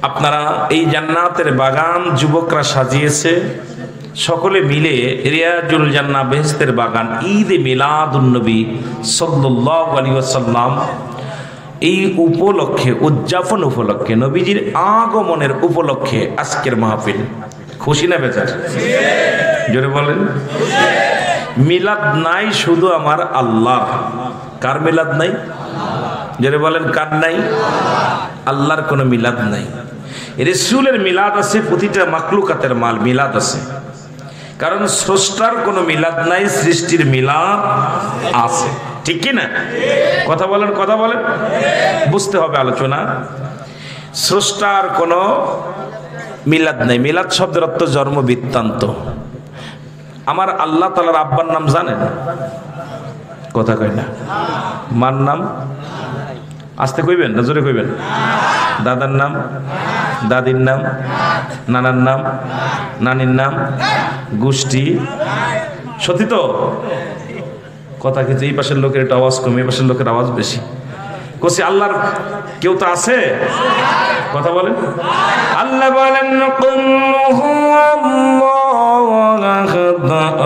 আপনারা এই জান্নাতের বাগান যুবকরা সাজিয়েছে, সকলে মিলে রিয়াজুল জান্নাহ বেহেশতের বাগান ঈদে মিলাদুন নবী সাল্লাল্লাহু আলাইহি ওয়াসাল্লাম এই উপলক্ষে, উদযাপন উপলক্ষে, নবীজির আগমনের উপলক্ষে আজকের মাহফিল। খুশি না বেজার? জোরে বলেন। মিলাদ নাই শুধু আমার আল্লাহ। কার মিলাদ নাই? জোরে বলেন, কার নাই? আল্লাহর কোনো মিলাদ নাই। রাসূলের মিলাদ আছে, প্রতিটা মাখলুকাতের মাল মিলাদ আছে, কারণ স্রষ্টার কোনো মিলাদ নাই, সৃষ্টির মিলাদ আছে। ঠিক কি না? কথা বলেন, কথা বলেন, বুঝতে হবে আলোচনা। স্রষ্টার কোনো মিলাদ নাই। মিলাদ শব্দের অর্থ জন্ম বৃত্তান্ত। আমার আল্লাহ তাআলার আব্বার নাম জানেন? কথা কয় না। মার নাম আস্তে কইবেন না জোরে কইবেন? দাদার নাম, দাদির নাম, নানার নাম, নানির নাম, গোষ্ঠী, সত্যি তো? কথা কিছু এই পাশের লোকের একটু আওয়াজ কম, এই পাশের লোকের আওয়াজ বেশি। কইছি আল্লাহর কেউ তো আছে? কথা বলেন। আল্লাহ বলেন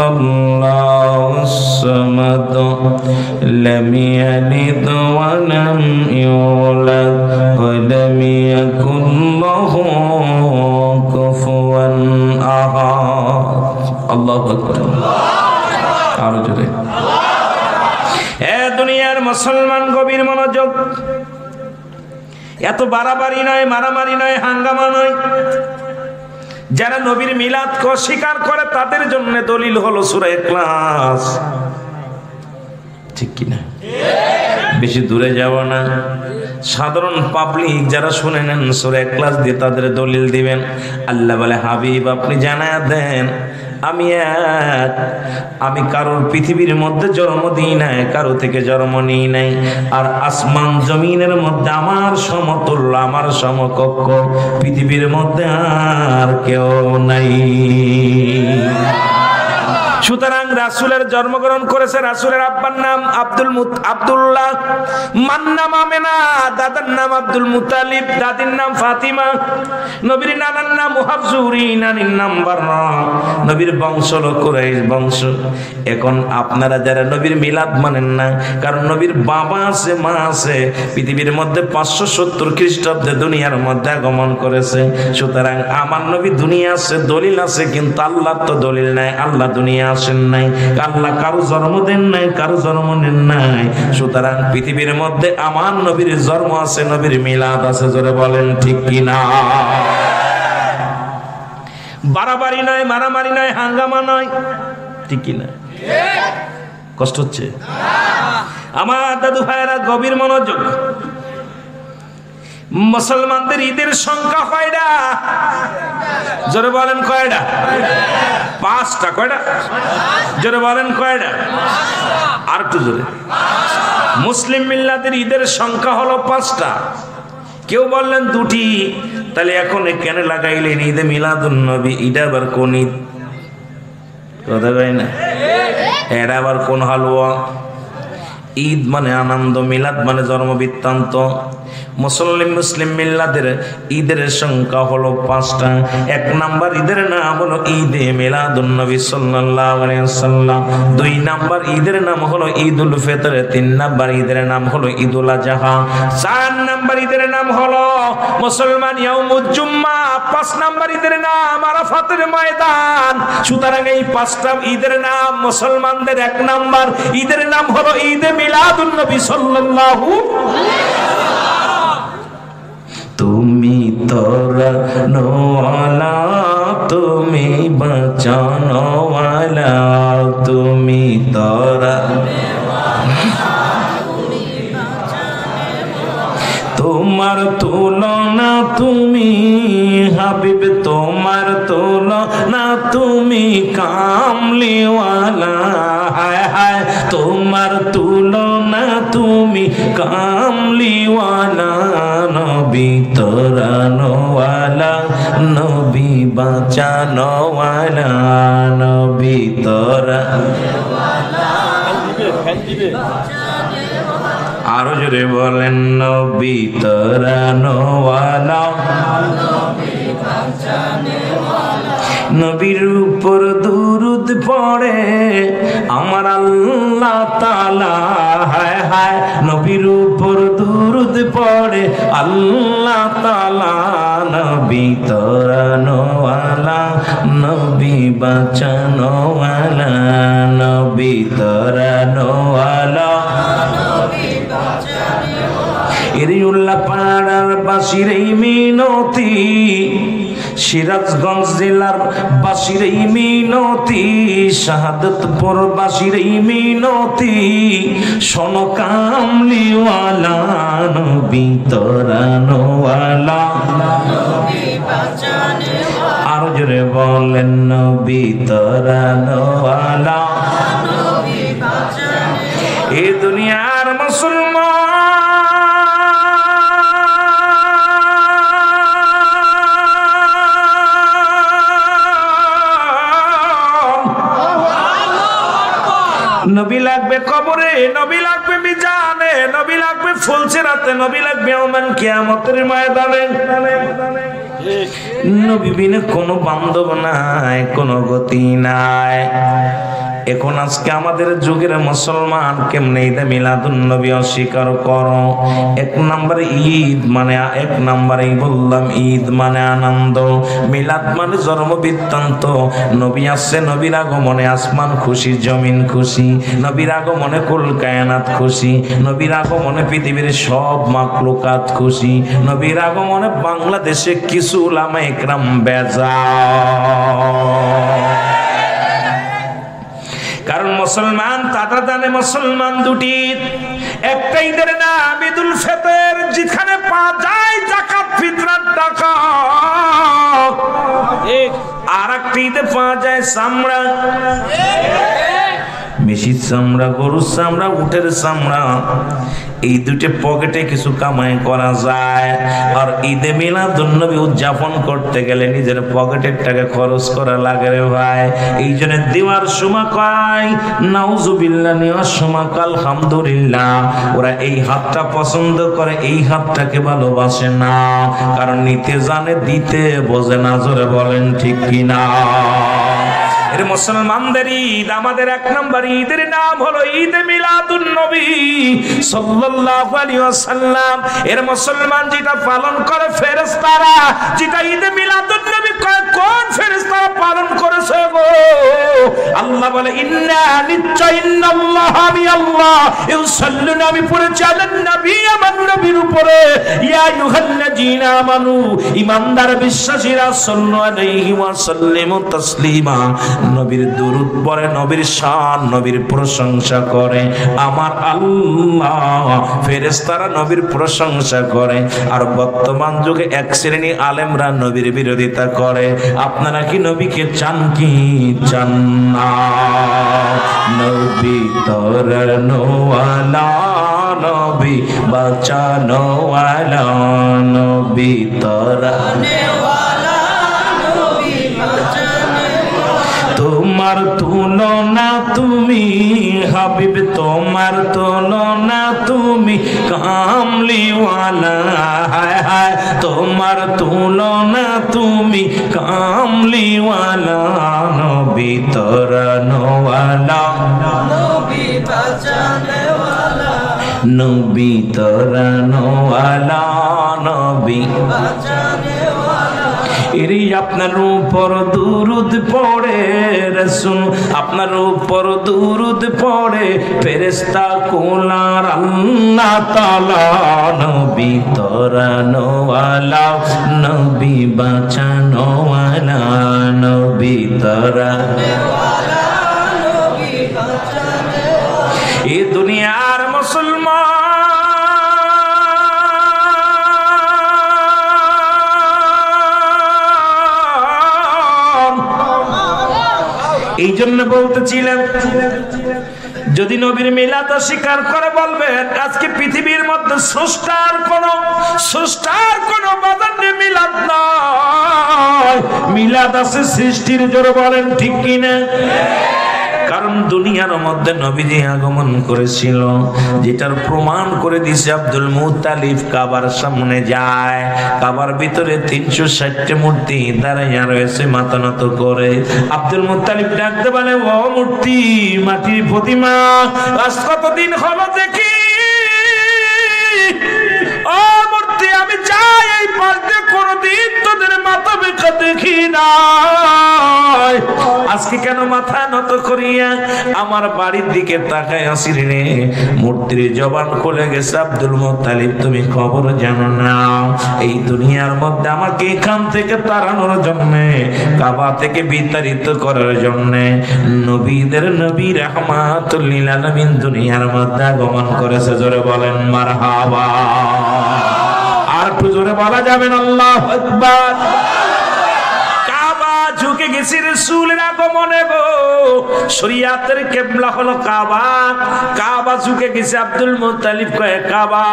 আল্লাহুস সামাদ লাম ইয়ালিদ ওয়া লাম ইউলাদ ওয়া লাম ইয়াকুল লাহু কুফুয়ান আহাদ। আল্লাহু আকবার। আরো জোরে। এ দুনিয়ার মুসলমান গভীর মনোযোগ। এত বাড়াবাড়ি নয়, মারামারি নয়, হাঙ্গামা নয়। যারা নবীর মিলাদকে অস্বীকার করে তাদের জন্য দলিল হলো সূরা ইখলাস। ঠিক কিনা? বেশি দূরে যাব না, সাধারণ পাবলিক যারা শুনে নেন সূরা ইখলাস দিয়ে তাদের দলিল দিবেন। আল্লাহ বলে, হাবিব আপনি জানায়া দেন আমি কারোর পৃথিবীর মধ্যে জন্ম দিই নাই, কারো থেকে জন্ম নিই নাই, আর আসমান জমিনের মধ্যে আমার সমতুল্য, আমার সমকক্ষ পৃথিবীর মধ্যে আর কেউ নাই। সুতরাং রাসূলের জন্মগ্রহণ করেছে, রাসূলের আব্বার নাম আব্দুল্লাহ, মার নাম আমেনা, দাদার নাম আব্দুল মুতালিব, দাদির নাম ফাতিমা, নবীর নানার নাম মুহাজ্জুরি, নানির নাম বাররা, নবীর বংশ হলো কুরাইশ বংশ। এখন আপনারা যারা নবীর মিলাদ মানেন না, কারণ নবীর বাবা আছে, মা আছে, পৃথিবীর মধ্যে 570 খ্রিস্টাব্দে দুনিয়ার মধ্যে আগমন করেছে। সুতরাং আমার নবী দুনিয়া আছে, দলিল আছে, কিন্তু আল্লাহর তো দলিল নাই। আল্লাহ দুনিয়া আসেন নাই, আল্লাহ কারো জন্ম দেন নাই, কারো জন্ম নেন নাই। সুতরাং পৃথিবীর মধ্যে আমার নবীর জন্ম আছে, নবীর মিলাদ আছে। জোরে বলেন ঠিক কিনা? বাড়াবাড়ি নয়, মারামারি নয়, হাঙ্গামা নয়। ঠিক কিনা? কষ্ট হচ্ছে? আমার দাদু ভাইয়েরা গভীর মনোযোগ। মুসলমানদের ঈদের সংখ্যা কয়টা? জোরে বলেন কয়টা? 5টা। কয়টা? জোরে বলেন কয়টা? আর একটু জোরে। মুসলিম মিল্লাতের ঈদের সংখ্যা হলো 5টা। কেউ বললেন 2টি, তাহলে এখন কেন লাগাইলেন ঈদে মিলাদুন নবী? এটা আবার কোন ঈদ? কথা কয় না? এটা আবার কোন হালুয়া? ঈদ মানে আনন্দ, মিলাদ মানে জন্ম বৃত্তান্ত। মুসলিম মিল্লাদের ঈদের সংখ্যা হলো 5টা। 1 নাম্বার ঈদের নাম হলো ঈদে মিলাদুন নবী সাল্লাল্লাহু আলাইহি ওয়াসাল্লাম। 2 নাম্বার ঈদের নাম হলো ঈদুল ফিতর। 3 নাম্বার ঈদের নাম হলো ঈদুল আযহা। 4 নাম্বার ঈদের নাম হলো মুসলমান ইয়াউমুল জুম্মা। 5 নাম্বার ঈদের নাম আরাফাতের ময়দান। সুতরাং এই 5টা ঈদের নাম মুসলমানদের 1 নাম্বার ঈদের নাম হলো ঈদে মিলাদুন নবী সাল্লাল্লাহু আলাইহি ওয়াসাল্লাম। তুমি তরানোওয়ালা, তুমি বাঁচানোওয়ালা, তুমি তোমার তুলনা তুমি হাবিব, তোমার তুলনা তুমি কামলিওয়ালা। হায় হায় তোমার তুলনা তুমি কামলিওয়ালা, নবী তরানোওয়ালা, নবী বাঁচানোওয়ালা, নবী তরানোওয়ালা। আরো জোরে বলেন নবী তরানোওয়ালা, নবীর উপর দুরুদ পড়ে আমার আল্লাহ তাআলা, হায় হায় নবীর উপর দুরুদ পড়ে আল্লাহ তাআলা। নবী তরানোওয়ালা, নবী বাঁচানোওয়ালা, নবী তরানোওয়ালা, এরিউল্লাহ পাড়ার বাসির এই মিনতি, সিরাজগঞ্জ জেলার বাসির এই মিনতি, শাহাদতপুর বাসির এই মিনতি, শোনো কামলিওয়ালা নবী তরানোওয়ালা, আর জোরে বলেন নবী তরানোওয়ালা। এ দুনিয়ার মুসলমান নবী লাগবে কবরে, নবী লাগবে মিজানে, নবী লাগবে ফুলসিরাতে, নবী লাগবে ইয়াউমাল কিয়ামতের ময়দানে। নবী বিনে কোনো বান্ধব নাই, কোনো গতি নাই। এখন আজকে আমাদের যুগের মুসলমান কেমনে ঈদে মিলাদুন নবী অস্বীকার করো? এক নম্বরে ঈদ মানে, এক নম্বরেই বললাম ঈদ মানে আনন্দ, মিলাদ মানে জন্ম বৃত্তান্ত। নবী আসছে, নবীর আগমনে আসমান খুশি, জমিন খুশি, নবীর আগমনে কুল কায়নাত খুশি, নবীর আগমনে পৃথিবীর সব মাখলুকাত খুশি, নবীর আগমনে বাংলাদেশে কিছু উলামা ইকরাম বেজার। কারণ মুসলমান তারা জানে মুসলমান দুটি, একটা ঈদের নাম ঈদুল ফিতর, যেখানে পাওয়া যায় যাকাত ফিতরার টাকা, আর একটা ঈদে পাওয়া যায় চামড়া, মেশির চামড়া, গরুর চামড়া, উটের চামড়া। এই দুটো পকেটে কিছু কামাই করা যায়। আর ঈদে মিলাদুন নবী উদযাপন করতে গেলে নিজের পকেটের টাকা খরচ করা লাগে রে ভাই। এই জন্য দেওয়ার সময় কয় নাউজুবিল্লাহ, নেওয়ার সময় কয় আলহামদুলিল্লাহ। ওরা এই হাতটা পছন্দ করে, এই হাতটাকে ভালোবাসে না, কারণ নিতে জানে, দিতে বোঝে না। জোরে বলেন ঠিক কিনা? এর মুসলমানদের ঈদ, আমাদের এক নম্বর ঈদের নাম হলো ঈদে মিলাদুন নবী সাল্লাল্লাহু আলাইহি ওয়াসাল্লাম। এর মুসলমান যেটা পালন করে ফেরেশতারা, যেটা ঈদে মিলাদুন নবী কোন ফেরেশতারা পালন করেছে গো? আল্লাহ বলে ইন্না নিশ্চয় ইন্নাল্লাহ, আমি আল্লাহ ইউসাল্লুনা, আমি পড়েছি আলান নবী, আমার নবীর উপরে, ইয়া আইয়ুহাল্লাযীনা আমানু, ঈমানদার বিশ্বাসীরা, সাল্লু আলাইহি ওয়া সাল্লিমু তাসলিমা, নবীর দুরূদ পড়ে, নবীর শান, নবীর প্রশংসা করে আমার আল্লাহ। ফেরেশতারা নবীর প্রশংসা করে। আর বর্তমান যুগে এক শ্রেণী আলেমরা নবীর বিরোধিতা করে। আপনারা কি নবীকে চান কি চান না? নবী তরানোওয়ালা, নবী বাঁচানোওয়ালা, নবী তরানোওয়ালা, তোমার তুলনা তুমি হাবিব, তোমার তুলনা তুমি কামলিওয়ালা, হায় হায় তোমার তুলনা তুমি কামলিওয়ালা, নবী তরানোওয়ালা, নবী বাঁচানোওয়ালা, নবী তরানোওয়ালা, নবী বাঁচানোওয়ালা। এরি আপনার উপর দুরুদ পড়ে রাসূল, আপনার উপর দুরুদ পড়ে ফেরেশতা কুলার আল্লাহ তাআলা, নবী তরানোওয়ালা, নবী বাঁচানোওয়ালা, নবী তরানোওয়ালা, নবী বাঁচানোওয়ালা। এই দুনিয়ার মুসলমান এই জন্য বলতেছিলাম, যদি নবীর মিলাদ স্বীকার করে বলবেন আজকে পৃথিবীর মধ্যে স্রষ্টার কোন বাদান্নে মিলাদ নয়, মিলাদ আছে সৃষ্টির। জোরে বলেন ঠিক কিনা? কারণ দুনিয়ার মধ্যে নবীজি আগমন করেছিল, যেটার প্রমাণ করে দিয়েছে আব্দুল মুত্তালিব কাবার সামনে যায়, কাবার ভিতরে 360টি মূর্তি দাঁড়াইয়া রয়েছে মাথা নত করে। আব্দুল মুত্তালিব ডাকতে বলে, ও মূর্তি, মাটির প্রতিমা, আজ কতদিন হলো দেখি। ও মূর্তি, আমি চাই এই পাশ দিয়ে কোনদিন তোদের মাথা বেঁকা দেখি না, আজকে কেন মাথা নত করিয়া আমার বাড়ির দিকে তাকায় আসির রে? মূর্তির জবান খুলে গেছে। আব্দুল মুত্তালিব, তুমি খবর জানো না, এই দুনিয়ার মধ্যে আমাকে এখান থেকে তাড়ানোর জন্য, কাবা থেকে বিতাড়িত করার জন্য নবীদের নবী রাহমাতুল লিল আলামিন দুনিয়ার মধ্যে আগমন করেছে। জোরে বলেন মারহাবা। আর একটু জোরে বলা যাবেন আল্লাহু আকবার। ঝুঁকে গেছি রাসূলের আগমনে গো, শরীয়তের কিবলা হলো কাবা, কাবা ঝুঁকে গেছে। আব্দুল মুত্তালিব কয়, কাবা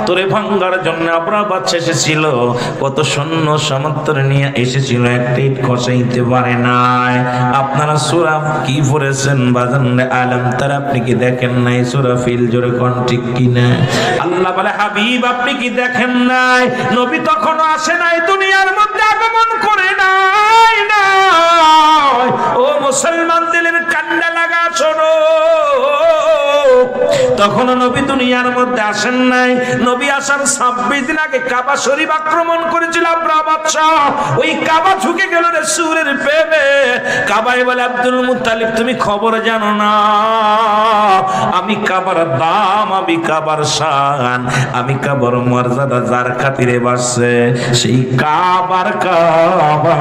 তোরে ভাঙার জন্য আমরা বাদশা এসেছিল, কত সৈন্য সামর্থ্য নিয়ে এসেছিল, একটা ইট খসাইতে পারে নাই। আপনারা সূরা কি পড়েছেন বাজান? আলম তারা আপনি কি দেখেন নাই? সূরা ফিল, জোরে কোন ঠিক কিনা? আল্লাহ বলে, হাবিব আপনি কি দেখেন নাই? নবী তখনও আসে নাই, দুনিয়ার মধ্যে আগমন করে না। ও মুসলমান, দিলের কান্না লাগা শোনো, তখন নবী দুনিয়ার মধ্যে আসেন নাই। নবী আসার 26 দিন আগে কাবা শরীফ আক্রমণ করেছিল আব্রাহা বাদশা। ওই কাবা ঝুঁকে গেল রাসূলের প্রেমে। কাবায় বলে, আব্দুল মুত্তালিব তুমি খবর জানো না, আমি কাবার দাম, আমি কাবার শান, আমি কাবার মর্যাদা যার খাতিরে বাসছে, সেই কাবার কাবা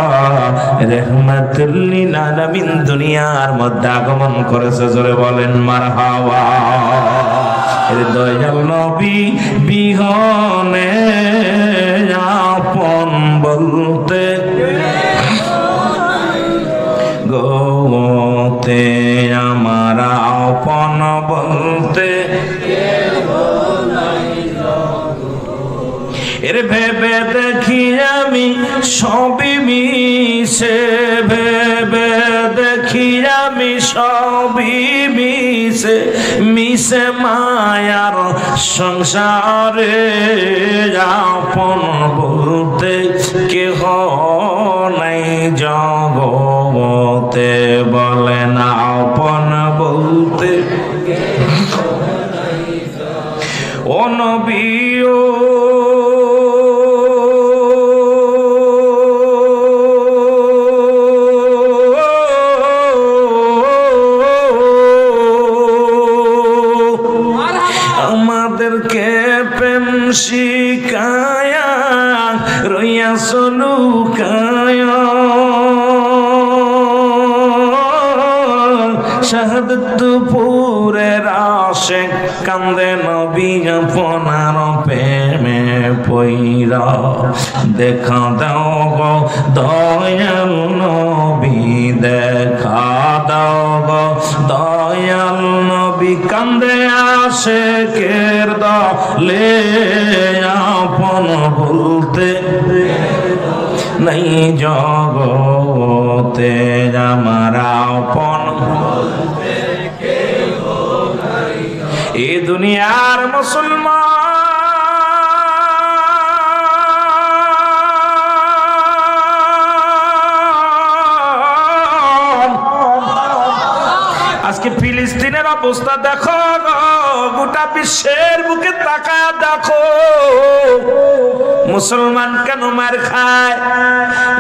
রাহমাতুল লিল আলামিন দুনিয়ার মধ্যে আগমন করেছে। জোরে বলেন মারহাবা। দয়াল নবী বিহনে আপন বলতে গোতে, আমার আপন বলতে এর ভেবে দেখি আমি সবই মিশে, ভেবে দেখি আমি সবই মিশে, মিশে মায়ার সংসারে আপন বলতে কেহ নাই জগতে। বলেন আপন বলতে ও নবী, ও আমাদেরকে প্রেম শিখায়া রইয়া সলুকায়া, শাহাদাত পুরের আশিক কান্দে নবী আপনার প্রেমে পইরা। দেখা দাও গো দয়াল নবী, দেখা দাও গো দয়াল নবী, কান্দে আশিকের দলে আপন বলতে নাই জগতে, আমার আপন এ দুনিয়ার মুসলমান। আজকে ফিলিস্তিনের অবস্থা দেখো, গোটা বিশ্বের বুকে তাকায় দেখো, মুসলমান কেন মার খায়?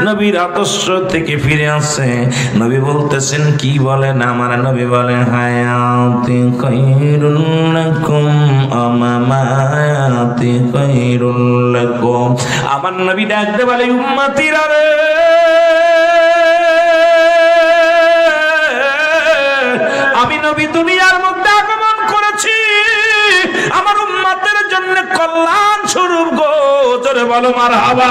নবীর আদর্শ থেকে ফিরে আসে। নবী বলতেছেন, কি বলেন? আমার নবী বলেন, হায়াতি খায়রুল লাকুম আমামাতি খায়রুল লাকুম। আমার নবী ডাকতে বলে, উম্মতিরা রে, আমি নবী দুনিয়ার মধ্যে আগমন করেছি আমার উম্মতের জন্য কল্যাণ স্বরূপ গো। জোরে বলো মারহাবা।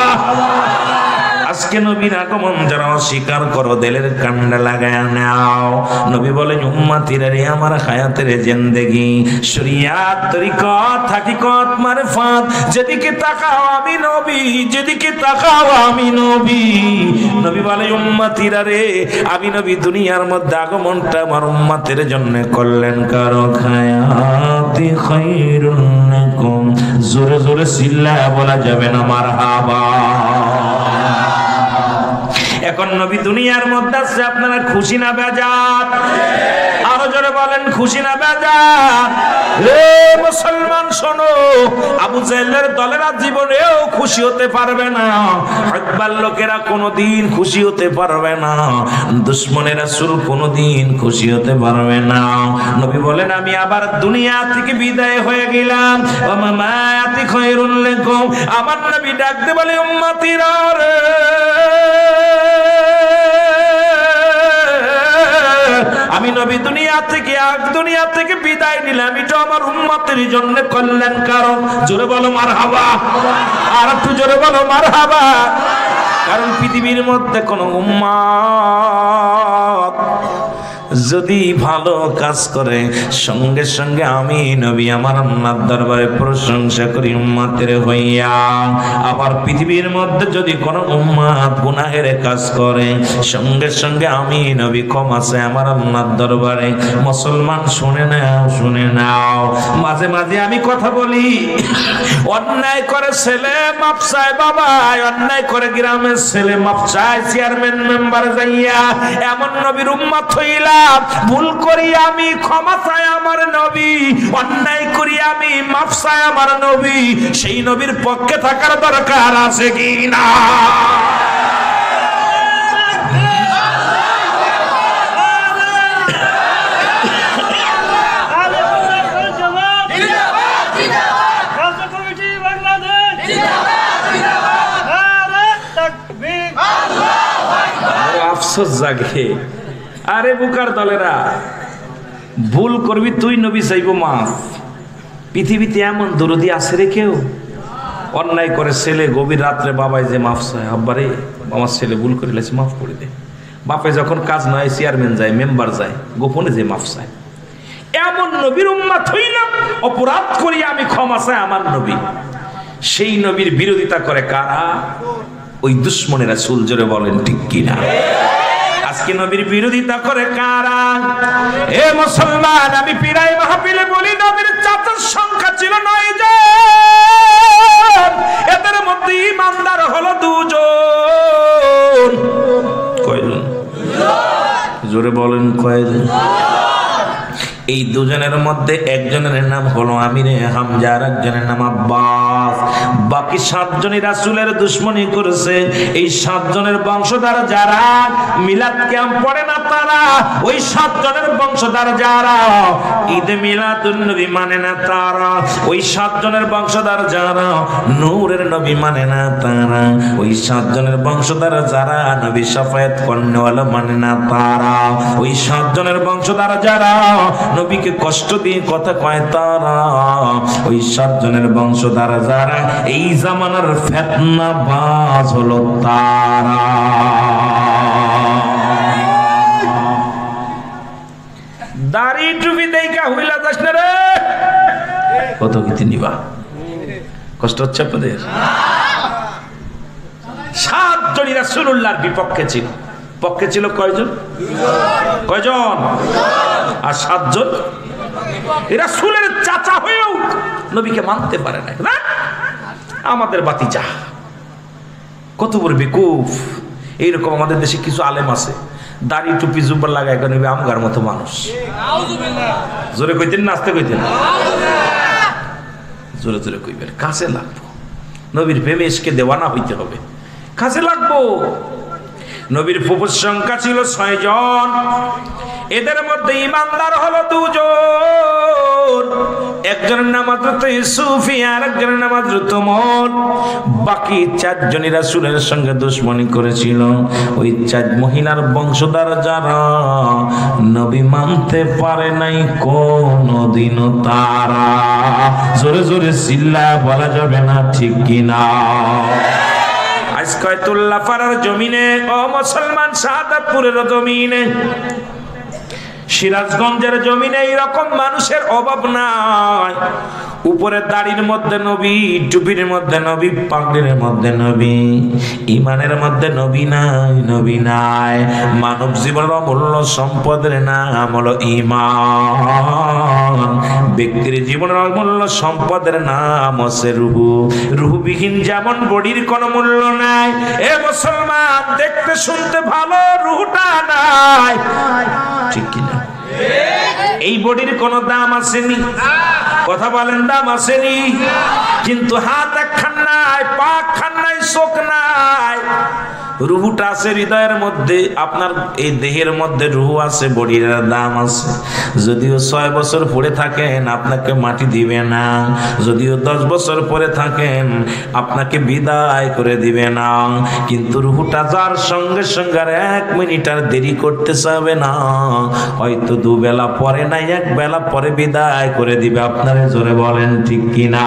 আজকে নবীর আগমন যারা অস্বীকার করো দিলের কান্ডা লাগায় নাও। নবী বলেন উম্মতিরা রে আমার হায়াতের জিন্দেগি শরিয়াত তরিকত হাকিকত মারফত যেদিকে তাকাও আমি নবী, যেদিকে তাকাও আমি নবী। নবী বলে উম্মতিরা রে আমি নবী দুনিয়ার মধ্যে আগমনটা আমার উম্মতের জন্য করলেন কারো হায়াতি খায়রুন লাকুম। জোরে জোরে চিল্লায়া বলা যাবে না মারহাবা। এখন নবী দুনিয়ার মধ্যে আছে, আপনারা খুশি না বেজার? আরো জোরে বলেন খুশি না বেজার? রে মুসলমান শোনো, আবু জাহেলের দলেরা জীবনেও খুশি হতে পারবে না, হকবার লোকেরা কোনোদিন খুশি হতে পারবে না, দুশমনের রাসূল কোনোদিন খুশি হতে পারবে না। নবী বলেন আমি আবার দুনিয়া থেকে বিদায় হয়ে গেলাম, ওয়া মামাতি খায়রুল লাকুম। আমার নবী ডাকতে বলে উম্মতিরা রে আমি নবী দুনিয়া থেকে বিদায় নিলাম, এটা আমার উম্মতের জন্য কল্যাণ কারণ। জোরে বলো মারহাবা, আর একটু জোরে বলো মারহাবা। কারণ পৃথিবীর মধ্যে কোন উম্মত যদি ভালো কাজ করে সঙ্গে সঙ্গে আমি নবী আমার আল্লাহর দরবারে প্রশংসা করি উম্মতের হইয়া। আবার পৃথিবীর মধ্যে যদি কোন উম্মত গুনাহের কাজ করে সঙ্গে সঙ্গে আমি নবী ক্ষমা চাই আমার আল্লাহর দরবারে। মুসলমান শুনে নাও, শুনে নাও, মাঝে মাঝে আমি কথা বলি, অন্যায় করে ছেলে মাপ চায় বাবা, অন্যায় করে গ্রামের ছেলে মাপ চায় চেয়ারম্যান মেম্বার যাইয়া। এমন নবীর উম্মত হইলা, ভুল করি আমি ক্ষমা চাই আমার নবী, অন্যায় করি আমি মাফ চাই আমার নবী। সেই নবীর পক্ষে থাকার দরকার আছে কি না? আফসোস জাগে, আরে বুকার দলেরা, ভুল করবি তুই নবী চাইব মাফ। পৃথিবীতে এমন দরদি আছে রে কেউ? অন্যায় করে ছেলে গভীর রাত্রে বাবাই যে মাফ চায়, আব্বারে আমার ছেলে ভুল করে লেছে মাফ করে দে। বাপে যখন কাজ নয় চেয়ারম্যান যায়, মেম্বার যায়, গোপনে যে মাফ চায়। এমন নবীর উম্মত হইলাম, অপরাধ করি আমি ক্ষমা চাই আমার নবী। সেই নবীর বিরোধিতা করে কারা? ওই দুশমনের রাসূল। জোরে বলেন ঠিক কিনা? আজকে নবীর বিরোধিতা করে কারা? এ মুসলমান, আমি পীরাই মাহফিলে বলি নবীর চাচার সংখ্যা ছিল 9 জন, এদের মধ্যে ইমানদার হলো 2 জন। কয়জন? জোরে বলেন কয়জন? এই 2 জনের মধ্যে একজনের নাম হলো আমিরে হামজা, আর একজনের নাম আব্বাস। বাকি 7 জনই রাসূলের দুশমনি করেছে। এই 7 জনের বংশধর যারা মিলাদ ক্যাম্প পড়ে না, তারা ওই 7 জনের বংশধর যারা ঈদে মিলাদুন নবী মানে না, তারা ওই 7 জনের বংশধর যারা নূরের নবী মানে না, তারা ওই 7 জনের বংশধর যারা নবী শাফায়াত করনেওয়ালা মানে না, তারা ওই 7 জনের বংশধর যারা নবীকে কষ্ট দিয়ে কথা কয়, তারা ওই 7 জনের বংশধর যারা এই জামানার ফিতনাবাজ হলো তারা। দাড়ি টুপি দেখা হইলা যাস না রে, কত কিছু নিবা, কষ্ট হচ্ছে আপনাদের? 7 জনই রাসূলুল্লাহর বিপক্ষে ছিল। পক্ষে ছিল কয়জন? কয়জন? আর 7 জন রাসূলের চাচা হয়েও নবীকে মানতে পারে না। আমাদের বাতিজা কত বড় বেকুফ। এইরকম আমাদের দেশে কিছু আলেম আছে, দাড়ি টুপি জুব্বা লাগায় নবী আমগার মতো মানুষ। জোরে কইতেন না আস্তে কইতেন? জোরে জোরে কইবেন। কাছে লাগবো, নবীর প্রেমে ইশকে দেওয়ানা হইতে হবে, কাছে লাগবো। নবীর ফুফুর সংখ্যা ছিল 6 জন, এদের মধ্যে ইমানদার হলো 2 জন। একজনের নাম হযরত ইউসুফ, আর একজনের নাম হযরত ওমর। বাকি 4 জনই রাসূলের সঙ্গে দুশমনি করেছিল। ওই 4 মহিলার বংশধর যারা নবী মানতে পারে নাই কোনদিনও, তারা জোরে জোরে চিল্লায় বলা যাবে না ঠিক কিনা? আজকে কয়তুল্লাহ পাড়ার জমিনে, ও মুসলমান শাহাদাতপুরের জমিনে, সিরাজগঞ্জের জমিনে এইরকম মানুষের অভাব নাই। উপরে দাড়ির মধ্যে নবী, টুপির মধ্যে নবী, পাগড়ির মধ্যে নবী, ইমানের মধ্যে নবী নাই, নবী নাই। মানব জীবনের অমূল্য সম্পদের নাম হলো ঈমান। ব্যক্তির জীবনের অমূল্য সম্পদের নাম হচ্ছে রূহ। রূহবিহীন যেমন বডির কোনো মূল্য নাই, এ মুসলমান দেখতে শুনতে ভালো, রূহটা নাই, ঠিক কিনা? এই বডির কোনো দাম আসেনি, কথা বলেন, দাম আসেনি। কিন্তু হাত একখান নাই, পা একখান নাই, চোখ নাই, রুহুটা আছে হৃদয়ের মধ্যে। আপনার এই দেহের মধ্যে রুহু আছে, বডির দাম আছে। যদিও 6 বছর পরে থাকেন আপনাকে মাটি দিবে না, যদিও 10 বছর পরে থাকেন আপনাকে বিদায় করে দিবে না, কিন্তু রুহুটা যার সঙ্গে সঙ্গে আর 1 মিনিট আর দেরি করতে চাবে না। হয়তো 2 বেলা পরে নাই, 1 বেলা পরে বিদায় করে দিবে। আপনারা জোরে বলেন ঠিক কিনা?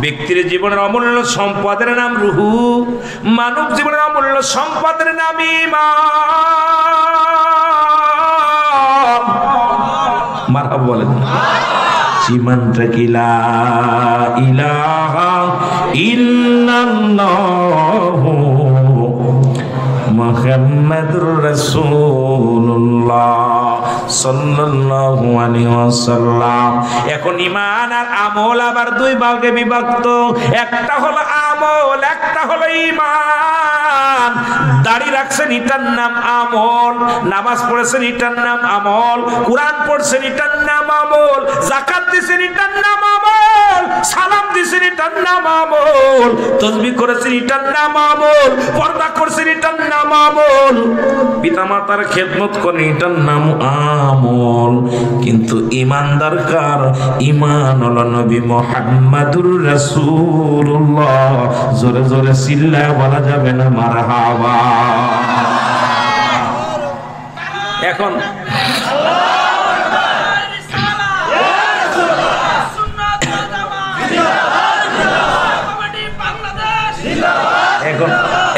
ব্যক্তির জীবনের অমূল্য সম্পদের নাম রূহু, মানব জীবনের অমূল্য সম্পদের নাম ঈমান। মারহাবা বলেন। ঈমানটা কি লা ইলাহা ইল্লাল্লাহু মুহাম্মাদুর রাসূলুল্লাহ সাল্লাল্লাহু আলাইহি ওয়াসাল্লাম। এখন ঈমান আর আমল আবার 2 ভাগে বিভক্ত। একটা হলো আমল, একটা হলো ঈমান। দাড়ি রাখছেন এটার নাম আমল, নামাজ পড়েছেন এটার নাম আমল, কুরআন পড়ছেন এটার নাম আমল, যাকাত দিয়েছেন এটার নাম আমল, সালাম দিয়েছেন এটার নাম আমল, তাসবিহ করেছেন এটার নাম আমল, পর্দা করছেন এটার নাম আমল, পিতামাতার খেদমত করেন এটার নাম আমল। কিন্তু ঈমানদার কার? ঈমান হলো নবী মুহাম্মাদুর রাসূলুল্লাহ। জোরে জোরে চিল্লায় বলা যাবে না মারহাবা। এখন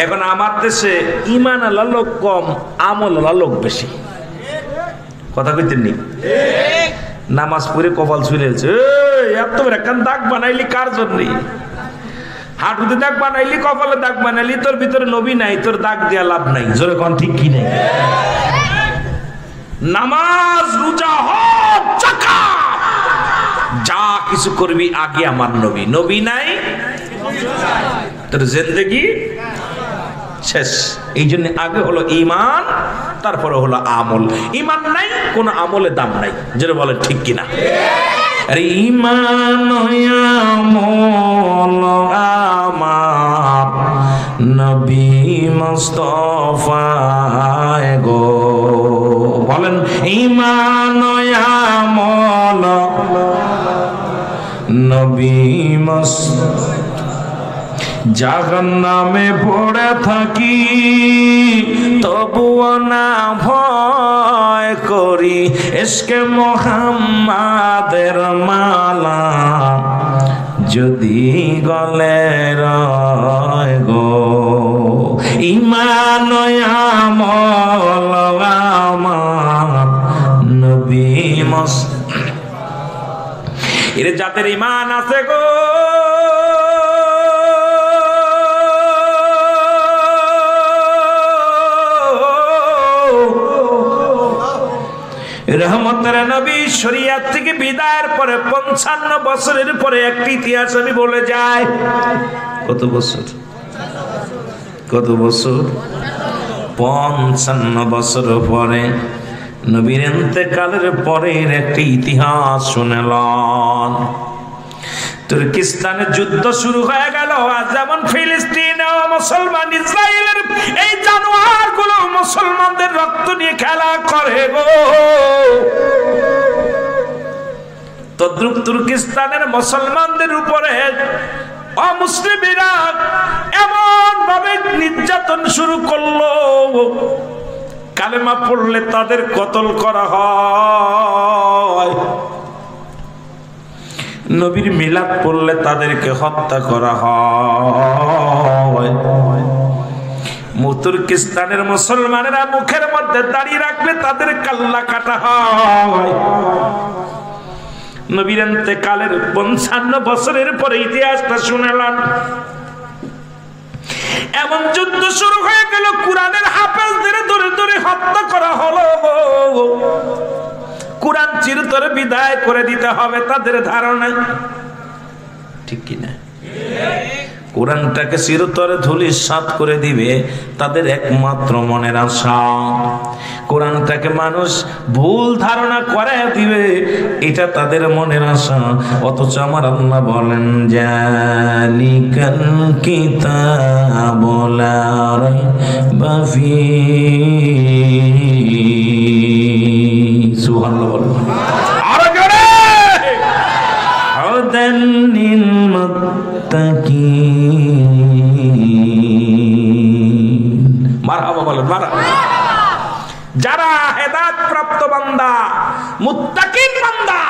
এখন আমার দেশে ঈমান আলা লোক কম, আমল আলা লোক বেশি। কথা কইতেন নি? নামাজ পড়ে কপাল ছুঁড়েছে, এত একখান দাগ বানাইলি কার জন্য? হাঁটুতে দাগ বানাইলি, কপালে দাগ বানাইলি, তোর ভিতরে নবী নাই, তোর দাগ দেয়া লাভ নাই। জোরে কোন ঠিক কি নাই? নামাজ, রোজা, হজ, যাকাত, যা কিছু করবি আগে আমার নবী। নবী নাই, তোর জিন্দেগি শেষ। এই জন্য আগে হলো ঈমান, তারপরে হলো আমল। ঈমান নাই, কোন আমলের দাম নাই। যেটা বলে ঠিক কিনা? আরে ঈমান আমল আমার নবী মুস্তাফায় গো, বলেন ঈমান আমল নবী মুস্তাফা। জাহান্নামে পড়ে থাকি তবুও না ভয় করি, ইশকে মুহাম্মাদের মালা যদি গলে রয় গো। ঈমান আমল আমার নবী মুস্তাফা। এর যাদের ঈমান আছে গো, রহমতের নবী শরিয়াত থেকে বিদায়ের পরে 55 বছরের পরে একটি ইতিহাস আমি বলে যাই। কত বছর? কত বছর? 55 বছর পরে নবীর ইন্তেকালের পরের একটি ইতিহাস শুনলাম। তুর্কিস্তানে যুদ্ধ শুরু হয়ে গেল। আজ যেমন ফিলিস্তিনে মুসলমান ইসরায়েলের এই জানোয়ার গুলো মুসলমানদের রক্ত নিয়ে খেলা করে গো, তদ্রুপ তুর্কিস্তানের মুসলমানদের উপরে অমুসলিমরা এমন ভাবে নির্যাতন শুরু করলো, কালেমা পড়লে তাদের কতল করা হয়, নবীর মিলাদ পড়লে তাদেরকে হত্যা করা হয়। তুর্কিস্তানের মুসলমানেরা মুখের মধ্যে দাড়ি রাখলে তাদের কাল্লা কাটা হয়। নবীর ইন্তেকালের 55 বছরের পরে ইতিহাসটা শুনলাম। এমন যুদ্ধ শুরু হয়ে গেল, কোরআনের হাফেজদের ধরে ধরে হত্যা করা হলো। কোরআন চিরতরে বিদায় করে দিতে হবে তাদের ধারণা, ঠিক কিনা? কোরআনটাকে চিরতরে ধূলিসাৎ করে দিবে তাদের একমাত্র মনের আশা। কোরআনটাকে মানুষ ভুল ধারণা করে দিবে, এটা তাদের মনের আশা। অথচ আমার আল্লাহ বলেন, জালিকাল কিতাবু লা রাইবা ফীহি। সুবহানাল্লাহ বলেন। আরো জোরে। হুদাল লিল মুত্তাকিন। মারহাবা বলেন, মারহাবা। যারা হেদায়েত প্রাপ্ত বান্দা, মুত্তাকিন বান্দা,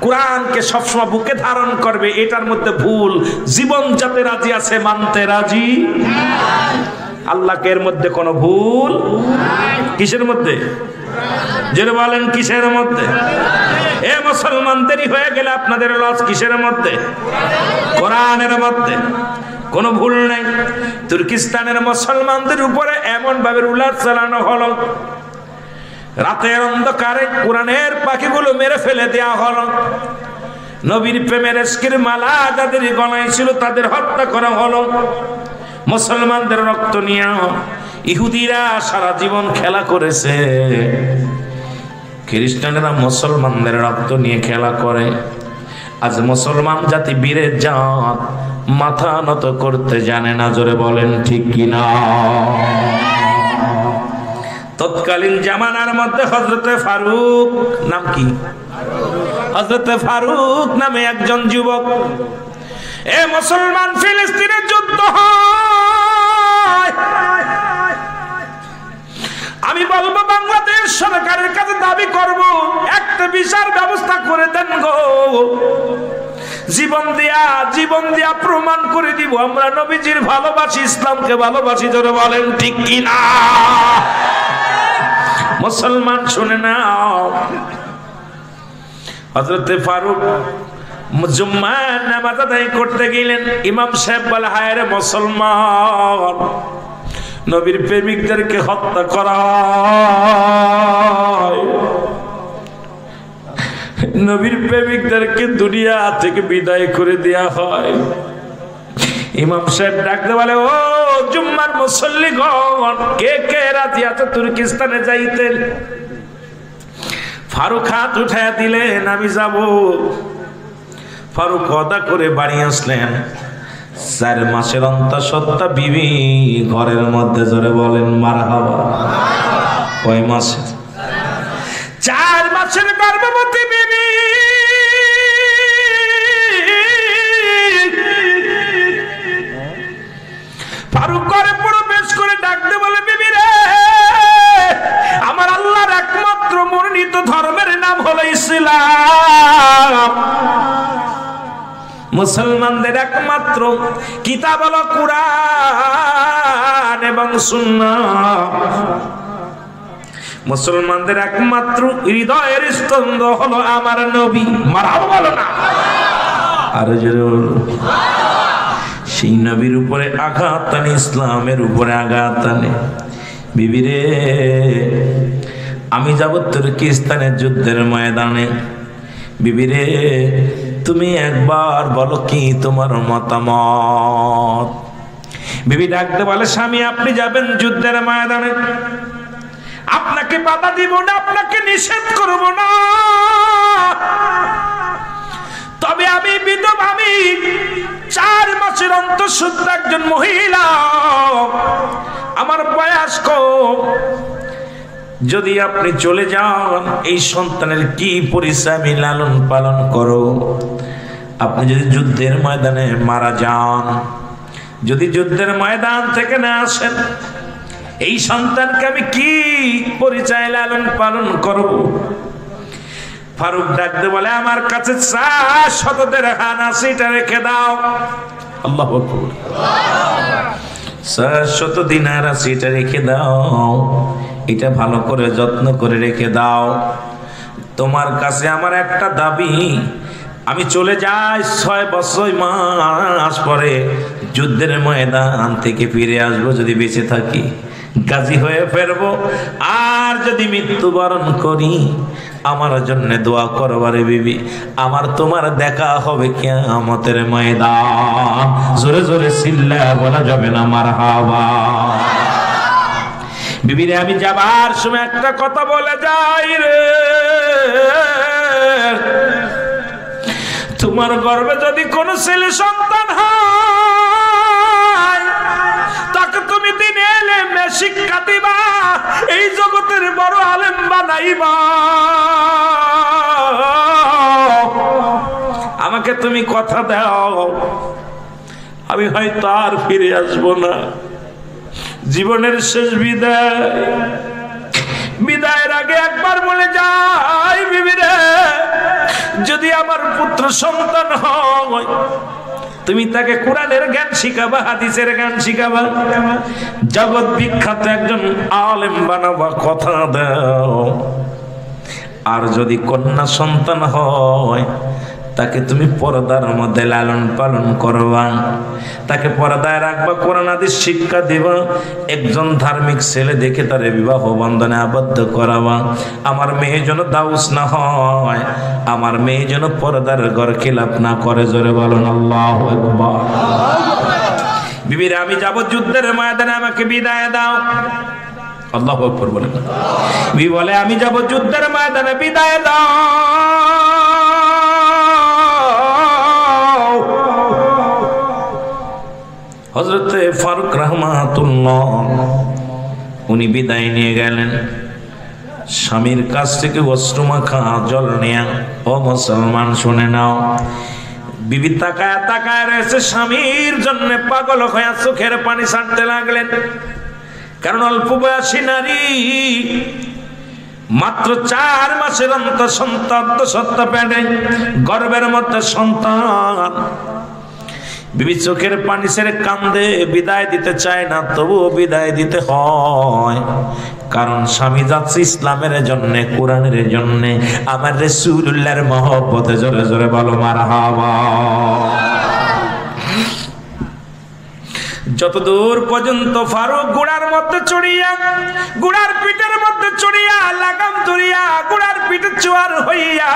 কোরআনকে সবসময় বুকে ধারণ করবে, এটার মধ্যে ভুল জীবন যাতে রাজি আছে, মানতে রাজি। আল্লাহকে এর মধ্যে কোনো ভুল। কিসের মধ্যে? যেটা বলেন কিসের মধ্যে? এ মুসলমান, দেরি হয়ে গেলে আপনাদের লস কিসের মধ্যে? কোরআনের মধ্যে কোনো ভুল নাই। তুর্কিস্তানের মুসলমানদের উপরে এমন ভাবে রুলার চালানো হলো, রাতের অন্ধকারে কোরআনের পাখিগুলো মেরে ফেলে দেয়া হলো। নবীর প্রেমের ইশকের মালা যাদের গলায় ছিল তাদের হত্যা করা হলো। মুসলমানদের রক্ত নিয়ে ইহুদিরা সারা জীবন খেলা করেছে, খ্রিস্টানেরা মুসলমানদের রক্ত নিয়ে খেলা করে। আজ মুসলমান জাতি বীরের জাত, মাথা নত করতে জানে না। জোরে বলেন ঠিক কিনা? তৎকালীন জামানার মধ্যে হযরতে ফারুক, নাম কি? হযরতে ফারুক নামে একজন যুবক। এ মুসলমান, ফিলিস্তিনের যুদ্ধ হয়। আমি বলবো বাংলাদেশ সরকারের কাছে দাবি করব, একটা বিচার ব্যবস্থা করে দেন গো। জীবন দিয়া প্রমাণ করে দিব আমরা নবীজির ভালোবাসি, ইসলামকে ভালোবাসি। জোরে বলেন ঠিক কিনা? মুসলমান শুনে নাও, হযরতে ফারুক জুম্মার নামাজ আদায় করতে গেলেন। ইমাম সাহেব বলে, হায় রে মুসলমান, নবীর প্রেমিকদেরকে হত্যা করা, নবীর প্রেমিকদেরকে দুনিয়া থেকে বিদায় করে দেয়া হয়। ইমাম সাহেব ডাকতে বলে, ও জুম্মার মুসল্লিগণ, কে কে রাজি আছে তুর্কিস্তানে যাইতেন? ফারুক হাত উঠায় দিলেন, আমি যাব। ফারুক ওয়াদা করে বাড়ি আসলেন। 4 মাসের অন্তঃসত্ত্বা বিবি ঘরের মধ্যে। জোরে বলেন মারহাবা। কয় মাসে? 4 মাসের গর্ভবতী বিবি। ফারুক ঘরে প্রবেশ করে ডাকতে বলে, বিবি রে, আমার আল্লাহর একমাত্র মনোনীত ধর্মের নাম হলো ইসলাম। মুসলমানদের একমাত্র কিতাব হলো কুরআন এবং সুন্নাহ। মুসলমানদের একমাত্র হৃদয়ের স্তম্ভ হলো আমার নবী। মারহাবা বলো না? আর জোরে বলো। সেই নবীর উপরে আঘাত টানে, ইসলামের উপরে আঘাত টানে। বিবি রে, আমি যাব তুর্কিস্তানের যুদ্ধের ময়দানে। বিবি রে, তুমি একবার বলো কি তোমার মতামত? বিবি ডাকতে বলে, স্বামী আপনি যাবেন যুদ্ধের ময়দানে, আপনাকে বাধা দিব না, আপনাকে নিষেধ করব না। তবে আমি বিধবা, আমি 4 মাসের অন্তঃসত্ত্বা একজন মহিলা, আমার বয়স কম। যদি আপনি চলে যান, এই সন্তানের কি পরিচয় আমি লালন পালন করো? আপনি যদি যুদ্ধের ময়দানে মারা যান, যদি যুদ্ধের ময়দান থেকে না আসেন, এই সন্তানকে আমি কি পরিচয় লালন পালন করব? ফারুক ডাকতে বলে, আমার কাছে 400 দিরহাম আছে, এটা রেখে দাও। আল্লাহু আকবার। 600 দিনার আছে, এটা রেখে দাও, এটা ভালো করে যত্ন করে রেখে দাও। তোমার কাছে আমার একটা দাবি, আমি চলে যাই 6 বছর মাস পরে যুদ্ধের ময়দান থেকে ফিরে আসবো, যদি বেঁচে থাকি গাজী হয়ে ফেরবো, আর যদি মৃত্যুবরণ করি আমার জন্য দোয়া করবারে বিবি, আমার তোমার দেখা হবে কিয়ামতের ময়দান। জোরে জোরে চিল্লা বলা যাবে না মারহাবা। বিবিরে আমি যাবার সময় একটা কথা বলে যাই রে, তোমার গর্ভে যদি কোনো ছেলে সন্তান হয় তাকে তুমি দিনে এলেমে শিক্ষা দিবা, এই জগতের বড় আলেম বানাইবা। আমাকে তুমি কথা দাও, আমি হয়তো আর ফিরে আসবো না, জীবনের শেষ বিদায়, বিদায়ের আগে একবার বলে যাই বিবিরে, যদি আমার পুত্র সন্তান হয় তুমি তাকে কোরআনের জ্ঞান শিখাবা, হাদিসের জ্ঞান শিখাবা, জগৎ বিখ্যাত একজন আলেম বানাবা, কথা দাও। আর যদি কন্যা সন্তান হয় তাকে তুমি পর্দার মধ্যে লালন পালন করবা, তাকে পর্দায় রাখবা, কোরআন হাদিস শিক্ষা দিবা, একজন ধার্মিক ছেলে দেখে তার বিবাহ বন্ধনে আবদ্ধ করাবা। আমার মেয়ে যেন দাউস না হয়, আমার মেয়ে যেন পর্দার ঘর খিলাফ না করে। জোরে বলুন আল্লাহু আকবার। বিবির আমি যাব যুদ্ধের ময়দানে, আমাকে বিদায় দাও। আল্লাহু আকবার বলেন। বিবি বলে আমি যাব যুদ্ধের ময়দানে, বিদায় দাও। হযরতে ফারুক রাহমাতুল্লাহ উনি বিদায় নিয়ে গেলেন, স্বামীর কাছ থেকে অশ্রুমাখা জল নিয়ে। ও মুসলমান শুনে নাও, বিবি তাকায় তাকায় রয়েছে, স্বামীর জন্য পাগল হয়ে চোখের পানি ছাড়তে লাগলেন। কারণ অল্প বয়সী নারী, মাত্র 4 মাসের অন্তর সন্তান, সত্য পেটে গর্ভের মধ্যে সন্তান। বিবি চোখের পানি ছেড়ে কান্দে, বিদায় দিতে চায় না, তবুও বিদায় দিতে হয়। কারণ স্বামী যাচ্ছে ইসলামের জন্য, কোরআনের জন্য, আমার রাসূলুল্লাহর মহব্বতে। জোরে জোরে বলো মারহাবা। যতদূর পর্যন্ত ফারুক ঘোড়ার মধ্যে চড়িয়া, ঘোড়ার পিঠের মধ্যে চড়িয়া, লাগাম ধরিয়া ঘোড়ার পিঠে চোয়ার হইয়া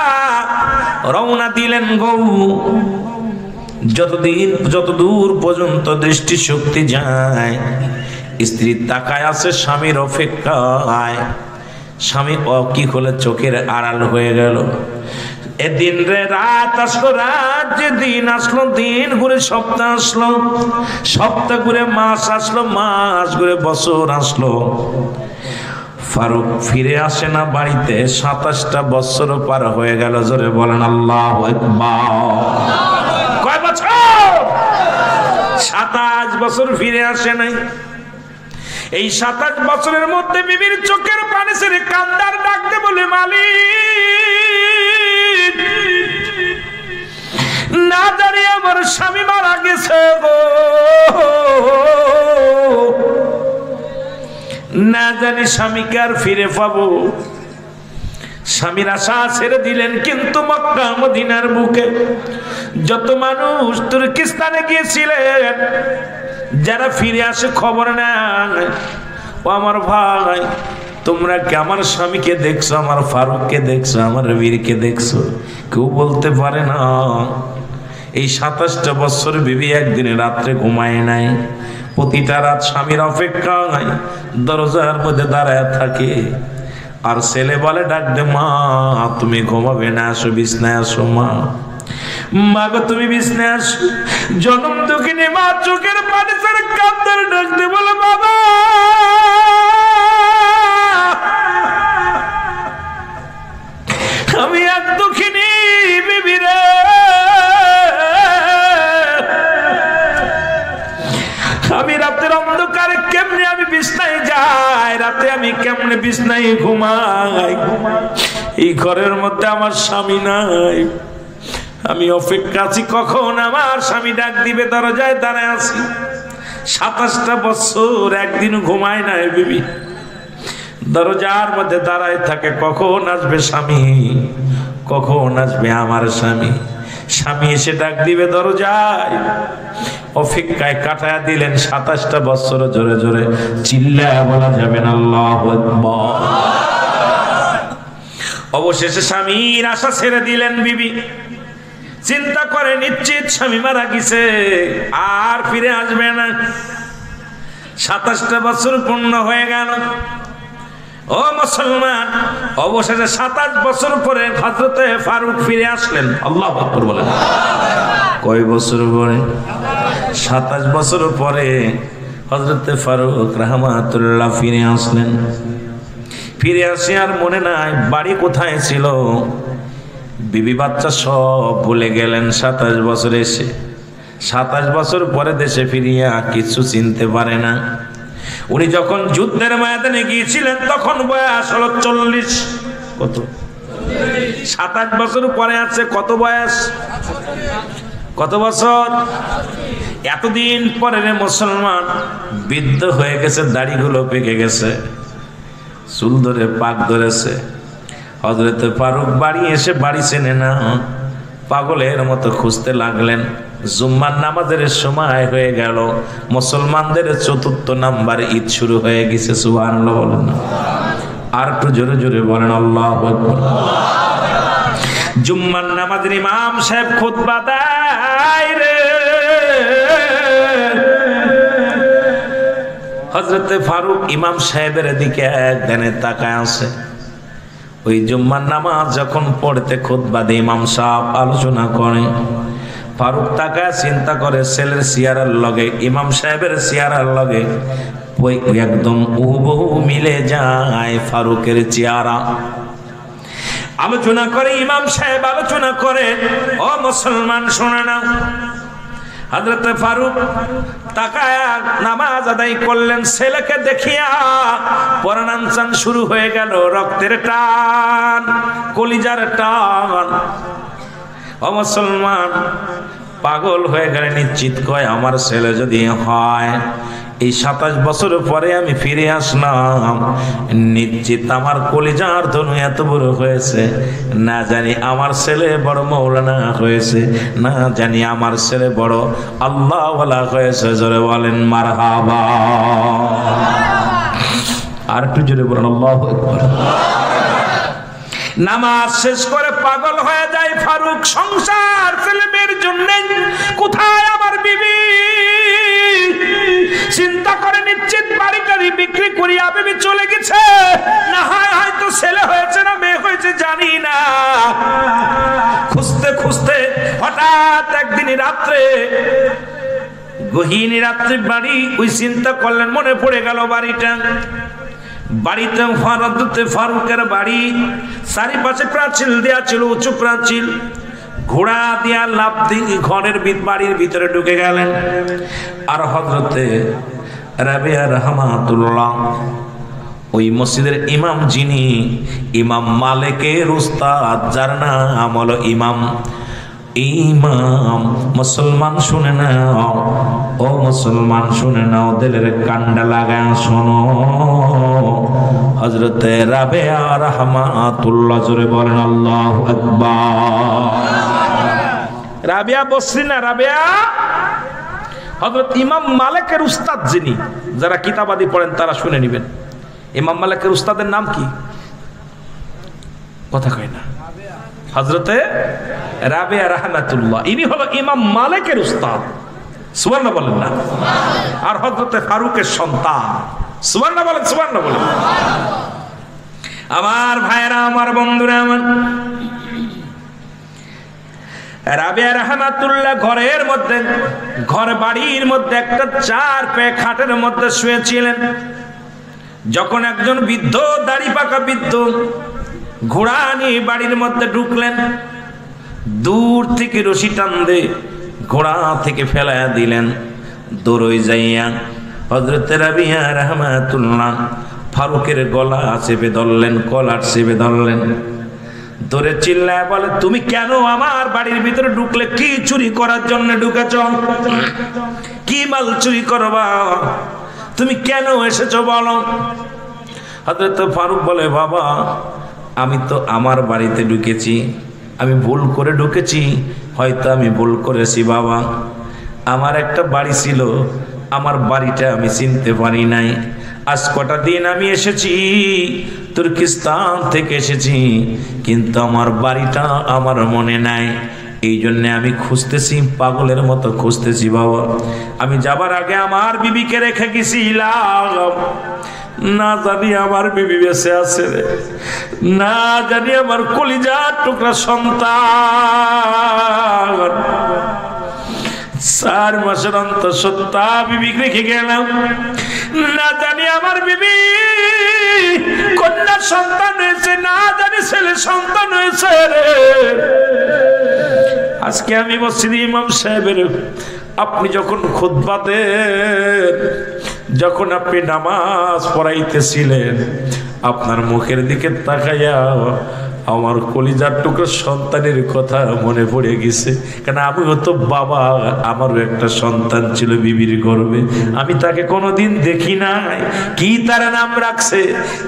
রওনা দিলেন গো। যতদূর পর্যন্ত দৃষ্টি শক্তি যায়, স্ত্রী তাকায় আছে স্বামীর অপেক্ষায়। স্বামী কি হলে চোখের আড়াল হয়ে গেল। এদিন রে রাত আসলো, রাত যে দিন আসলো, দিন ঘুরে সপ্তাহ আসলো, সপ্তাহ ঘুরে মাস আসলো, মাস ঘুরে বছর আসলো। ফারুক ফিরে আসে না বাড়িতে, 27টা বছর পার হয়ে গেল। জোরে বলেন আল্লাহু আকবার। কয় বছর? 27 বছর ফিরে আসে নাই। এই 27 বছরের মধ্যে বিবির চোখের পানি ছেড়ে কান্দার ডাকতে বলে, মালিক না জানি আমার স্বামী মারা গেছে গো, না জানি স্বামীকে আর ফিরে পাবো। স্বামীর আশা ছেড়ে দিলেন, কিন্তু মক্কা মদিনার বুকে যত মানুষ তুর্কিস্তানে গিয়েছিলেন, যারা ফিরে আসে খবর নেয়, ও আমার ভাই তোমরা কি আমার স্বামীকে দেখছো, আমার ফারুককে দেখছো, আমার বীরকে দেখছো? কেউ বলতে পারে না। এই 27টা বছর বিবি একদিনে রাত্রে ঘুমায় নাই। প্রতিটা রাত স্বামীর অপেক্ষায় দরজার মধ্যে দাঁড়ায় থাকে। আর ছেলে বলে ডাক দে, মা তুমি ঘুমাবে না, আসো বিছনায় আসো। মা মা গো তুমি বিছনায় আসো। জনম দুঃখিনী মা চোখের পানি ছেড়ে কাঁদতে ডাক দে, বলে বাবা আমি এক দুঃখিনী বিবি রে, আমি রাতের অন্ধকারে কেমনে আমি বিছনায় যাই, রাতে আমি কেমনে বিছনায় ঘুমাই। এই ঘরের মধ্যে আমার স্বামী নাই, আমি অপেক্ষা আছি কখন আমার স্বামী ডাক দিবে। দরজায় দাঁড়ায় আছি, 27টা বছর একদিন ঘুমায় নাই বিবি, দরজার মধ্যে দাঁড়ায় থাকে, কখন আসবে স্বামী, কখন আসবে আমার স্বামী। স্বামী এসে ডাক দিবে দরজায়, অপেক্ষায় কাটায়া দিলেন 27টা বছর। জোরে জোরে চিল্লায়া বলা যাবে না আল্লাহু আকবার। অবশেষে স্বামীর আশা ছেড়ে দিলেন বিবি, চিন্তা করে নিশ্চিত স্বামী মারা গেছে, আর ফিরে আসবে না। 27টা বছর পূর্ণ হয়ে গেল। ও মুসলমান, অবশেষে 27 বছর পরে হযরতে ফারুক ফিরে আসলেন। আল্লাহু আকবার বলেন। কয় বছর পরে? 27 বছর পরে হযরতে ফারুক রাহমাতুল্লাহ ফিরে আসলেন। ফিরে আসে আর মনে নাই বাড়ি কোথায় ছিল, বিবি বাচ্চা সব ভুলে গেলেন। 27 বছর এসে 27 বছর পরে দেশে ফিরিয়া কিছু চিনতে পারে না। উনি যখন যুদ্ধের ময়দানে গিয়েছিলেন তখন বয়স হলো 40। কত? 27 বছর পরে আছে কত বয়স? কত বছর? এতদিন পরে রে মুসলমান বৃদ্ধ হয়ে গেছে, দাড়িগুলো পেকে গেছে, চুল ধরে পাক ধরেছে। হযরতে ফারুক বাড়ি এসে বাড়ি চেনে না, পাগলের মতো খুঁজতে লাগলেন। জুম্মার নামাজের সময় হয়ে গেল, মুসলমানদের 4র্থ নাম্বার ঈদ শুরু হয়ে গেছে। সুবহানাল্লাহ বলেন না? আর একটু জোরে জোরে বলেন আল্লাহু আকবার। জুম্মার নামাজের ইমাম সাহেব খুতবা দেয় রে, হযরতে ফারুক ইমাম সাহেবের দিকে একদানে তাকায় আছে। ওই জুম্মার নামাজ যখন পড়তে খুতবা দিয়ে ইমাম সাহেব আলোচনা করে, ফারুক তাকায় চিন্তা করে ছেলের চেহারার লগে ইমাম সাহেবের চেহারার লগে ওই একদম হুবহু মিলে যায় ফারুকের চেহারা। আলোচনা করে ইমাম সাহেব আলোচনা করে, ও মুসলমান শোনে না, হযরত ফারুক তাকায় নামাজ আদায় করলেন। ছেলেকে দেখিয়া পরাণাঞ্চান শুরু হয়ে গেল, রক্তের টান, কলিজার টান। ও মুসলমান পাগল হয়ে গেলে নিশ্চিত কয় আমার ছেলে যদি হয়, এই 27 বছর পরে আমি ফিরে আসলাম, নিশ্চিত আমার কলিজার ধনু এত বড় হয়েছে, না জানি আমার ছেলে বড় মৌলানা হয়েছে, না জানি আমার ছেলে বড় আল্লাহওয়ালা হয়েছে। জোরে বলেন মারহাবা। আর একটু জোরে বলেন আল্লাহু আকবার। নামাজ শেষ করে পাগল হয়ে যায় ফারুক। সংসার ছেলে মেয়ের জন্য কোথায় আমার বিবি, চিন্তা করে নিশ্চিত বাড়িটারি বিক্রি করিয়া বিবি চলে গেছে, না হয় হয়তো ছেলে হয়েছে না মেয়ে হয়েছে জানি না। খুঁজতে খুঁজতে হঠাৎ একদিন রাত্রে, গহীন রাত্রে বাড়ি, ওই চিন্তা করলেন, মনে পড়ে গেল বাড়িটা। বাড়িতে হযরতে ফারুকের বাড়ি, চারিপাশে প্রাচীর দেয়া ছিল, উঁচু প্রাচীর। ঘোড়া দিয়া লাফ দিয়ে ঘরের বাড়ির ভিতরে ঢুকে গেলেন। আর হযরতে রাবিয়া রাহমাতুল্লাহ, ওই মসজিদের ইমাম, যিনি ইমাম মালিকের উস্তাদ, যার নাম হলো ইমাম মুসলমান শুনে নাও, ও মুসলমান শুনে নাও, দিলের কান্ডা লাগায় শোনো। হযরতে রাবিয়া রাহমাতুল্লাহ, জোরে বলেন আল্লাহু আকবার। রাবিয়া বসরি না, রাবিয়া হযরত ইমাম মালিকের উস্তাদ, যিনি, যারা কিতাবাদি পড়েন তারা শুনে নেবেন। ইমাম মালিকের উস্তাদের নাম কি? কথা কয় না। হযরতে রাবিয়া রাহমাতুল্লাহ, ইনি হলো ইমাম মালিকের উস্তাদ। সুবহানাল্লাহ বলেন না? আর হযরতে ফারুকের সন্তান। সুবহানাল্লাহ বলেন, সুবহানাল্লাহ বলেন। আমার ভাইরা, আমার বন্ধুরা, আমার রাবিয়া রাহমাতুল্লাহ ঘরের মধ্যে, ঘর বাড়ির মধ্যে একটা 4 পায়ে খাটের মধ্যে শুয়েছিলেন। যখন একজন বৃদ্ধ, দাড়ি পাকা বৃদ্ধ, ঘোড়া নিয়ে বাড়ির মধ্যে ঢুকলেন, দূর থেকে রশি টান দিয়ে ঘোড়া থেকে ফেলাইয়া দিলেন। দৌড়ই যাইয়া হযরতে রাবিয়া রাহমাতুল্লাহ ফারুকের গলা চেপে ধরলেন, কলার চেপে ধরলেন। ধরে চিল্লায় বলে, তুমি কেন আমার বাড়ির ভিতরে ঢুকলে? কি চুরি করার জন্য ঢুকেছ? কি মাল চুরি করবা? তুমি কেন এসেছো বলো? হযরত ফারুক বলে, বাবা আমি তো আমার বাড়িতে ঢুকেছি, আমি ভুল করে ঢুকেছি, হয়তো আমি ভুল করেছি বাবা। আমার একটা বাড়ি ছিল, আমার বাড়িটা আমি চিনতে পারি নাই। আজ কটা দিন আমি এসেছি, তুর্কিস্তান থেকে এসেছি, কিন্তু আমার বাড়িটা আমার মনে নাই। এই জন্য আমি খুঁজতেছি, পাগলের মতো খুঁজতেছি বাবা। আমি যাবার আগে আমার বিবিকে রেখে গেছিলাম, না জানি আমার বিবি বেঁচে আছে, না জানি আমার কলিজার টুকরা সন্তান 4 মাসের অন্তঃসত্ত্বা বিবি রেখে গেলাম, না জানি আমার বিবি কন্যা সন্তান হয়েছে, না জানি ছেলে সন্তান হয়েছে রে। আজকে আমি মসজিদে ইমাম সাহেবের, আপনি যখন খুতবা দেন, যখন আপনি নামাজ পড়াইতেছিলেন, আপনার মুখের দিকে তাকাইয়া আমার কলিজার টুকরো সন্তানের কথা মনে পড়ে গেছে। কারণ আমিও তো বাবা, আমারও একটা সন্তান ছিল বিবির গর্ভে, আমি তাকে কোনোদিন দেখি নাই। কি তার নাম রাখছে,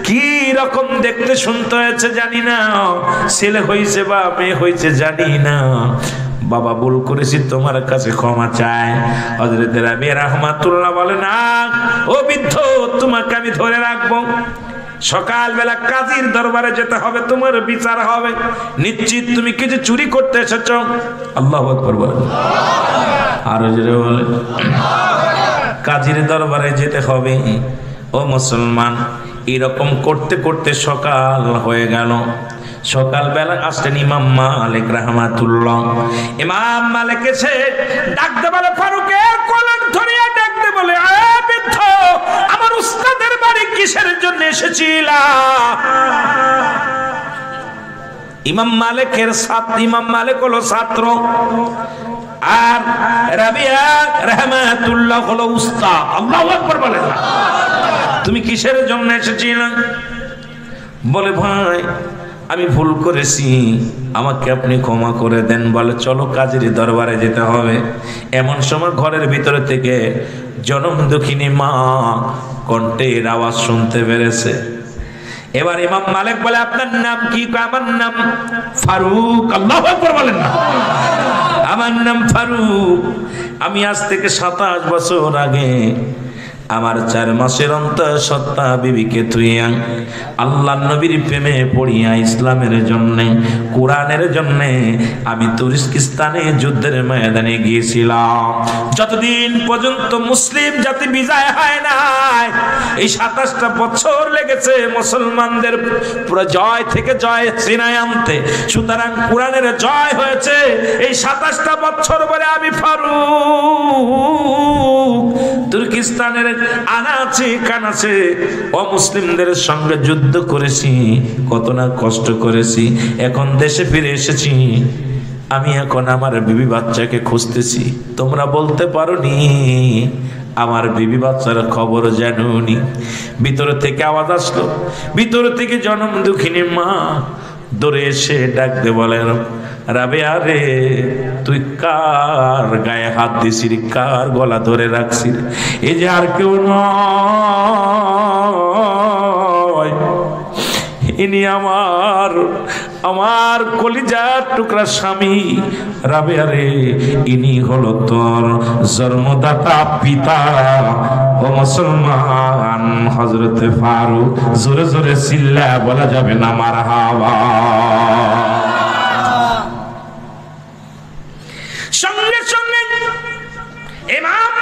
কি রকম দেখতে শুনতে হয়েছে জানি না, ছেলে হয়েছে বা মেয়ে হয়েছে জানি না। বাবা ভুল করেছি, তোমার কাছে ক্ষমা চাই। হযরত রাবিয়া রাহমাতুল্লাহ বলে, না ও বৃদ্ধ, তোমাকে আমি ধরে রাখবো, সকালবেলা কাজীর দরবারে যেতে হবে, তোমার বিচার হবে। নিশ্চিত তুমি কিছু চুরি করতে এসেছো। আল্লাহু আকবার বলে, আরো জোরে বলে, কাজীর দরবারে যেতে হবে। ও মুসলমান, এরকম করতে করতে সকাল হয়ে গেল। সকালবেলা আসলেন ইমাম মালিক রাহমাতুল্লাহ। ইমাম মালিক এসে ডাকতে বলে, ফারুকের কলম ধরিয়া ডাকতে বলে, বৃদ্ধ, আমার উস্তাদের বাড়ি কিসের জন্য এসেছিলা? ইমাম মালিকের ছাত্র, ইমাম মালিক হলো ছাত্র, আর রাবিয়া রাহমাতুল্লাহ হলো উস্তাদ। আল্লাহু আকবার বলে, তুমি কিসের জন্য এসেছিলা? বলে, ভাই আমি ভুল করেছি, আমাকে আপনি ক্ষমা করে দেন। বলে, চলো কাজের দরবারে যেতে হবে। এমন সময় ঘরের ভিতরে থেকে জনম দুঃখিনী মা কণ্ঠের আওয়াজ শুনতে পেরেছে। এবার ইমাম মালিক বলে, আপনার নাম কি? আমার নাম ফারুক। আল্লাহু আকবার বলেন না, আমার নাম ফারুক। আমি আজ থেকে 27 বছর আগে আমার 4 মাসের অন্তঃসত্ত্বা বিবিকে তুইয়া আল্লাহ নবীর প্রেমে পড়িয়া ইসলামের জন্য, কোরআনের জন্য আমি তুর্কিস্তানে যুদ্ধের ময়দানে গিয়েছিলাম। যতদিন পর্যন্ত মুসলিম জাতি বিজয় হয় নাই, এই 27টা বছর লেগেছে মুসলমানদের জয় থেকে জয় ছিনায় আনতে। সুতরাং কোরআনের জয় হয়েছে এই 27টা বছর পরে। আমি ফারুক তুর্কিস্তানের আনাচে কানাচে অমুসলিমদের সঙ্গে যুদ্ধ করেছি, কত না কষ্ট করেছি। এখন দেশে ফিরে এসেছি, আমি এখন আমার বিবি বাচ্চাকে খুঁজতেছি। তোমরা বলতে পারোনি আমার বিবি বাচ্চার খবর জানুনি? ভিতর থেকে আওয়াজ আসলো, ভিতর থেকে জনম দুঃখিনী মা দৌড়ে এসে ডাকতে বলেন, রাবেয়া রে, তুই কার গায়ে হাত দিছিস, কার গলা ধরে রাখছিস? এই যে আর কেউ নয়, ইনি আমার কলিজার টুকরা স্বামী। রাবেয়া রে, ইনি হলো তোর জন্মদাতা পিতা ও মুসলমান হযরত ফারুক। জোরে জোরে চিল্লা বলা যাবে না মারহাবা। সঙ্গে সঙ্গে ইমাম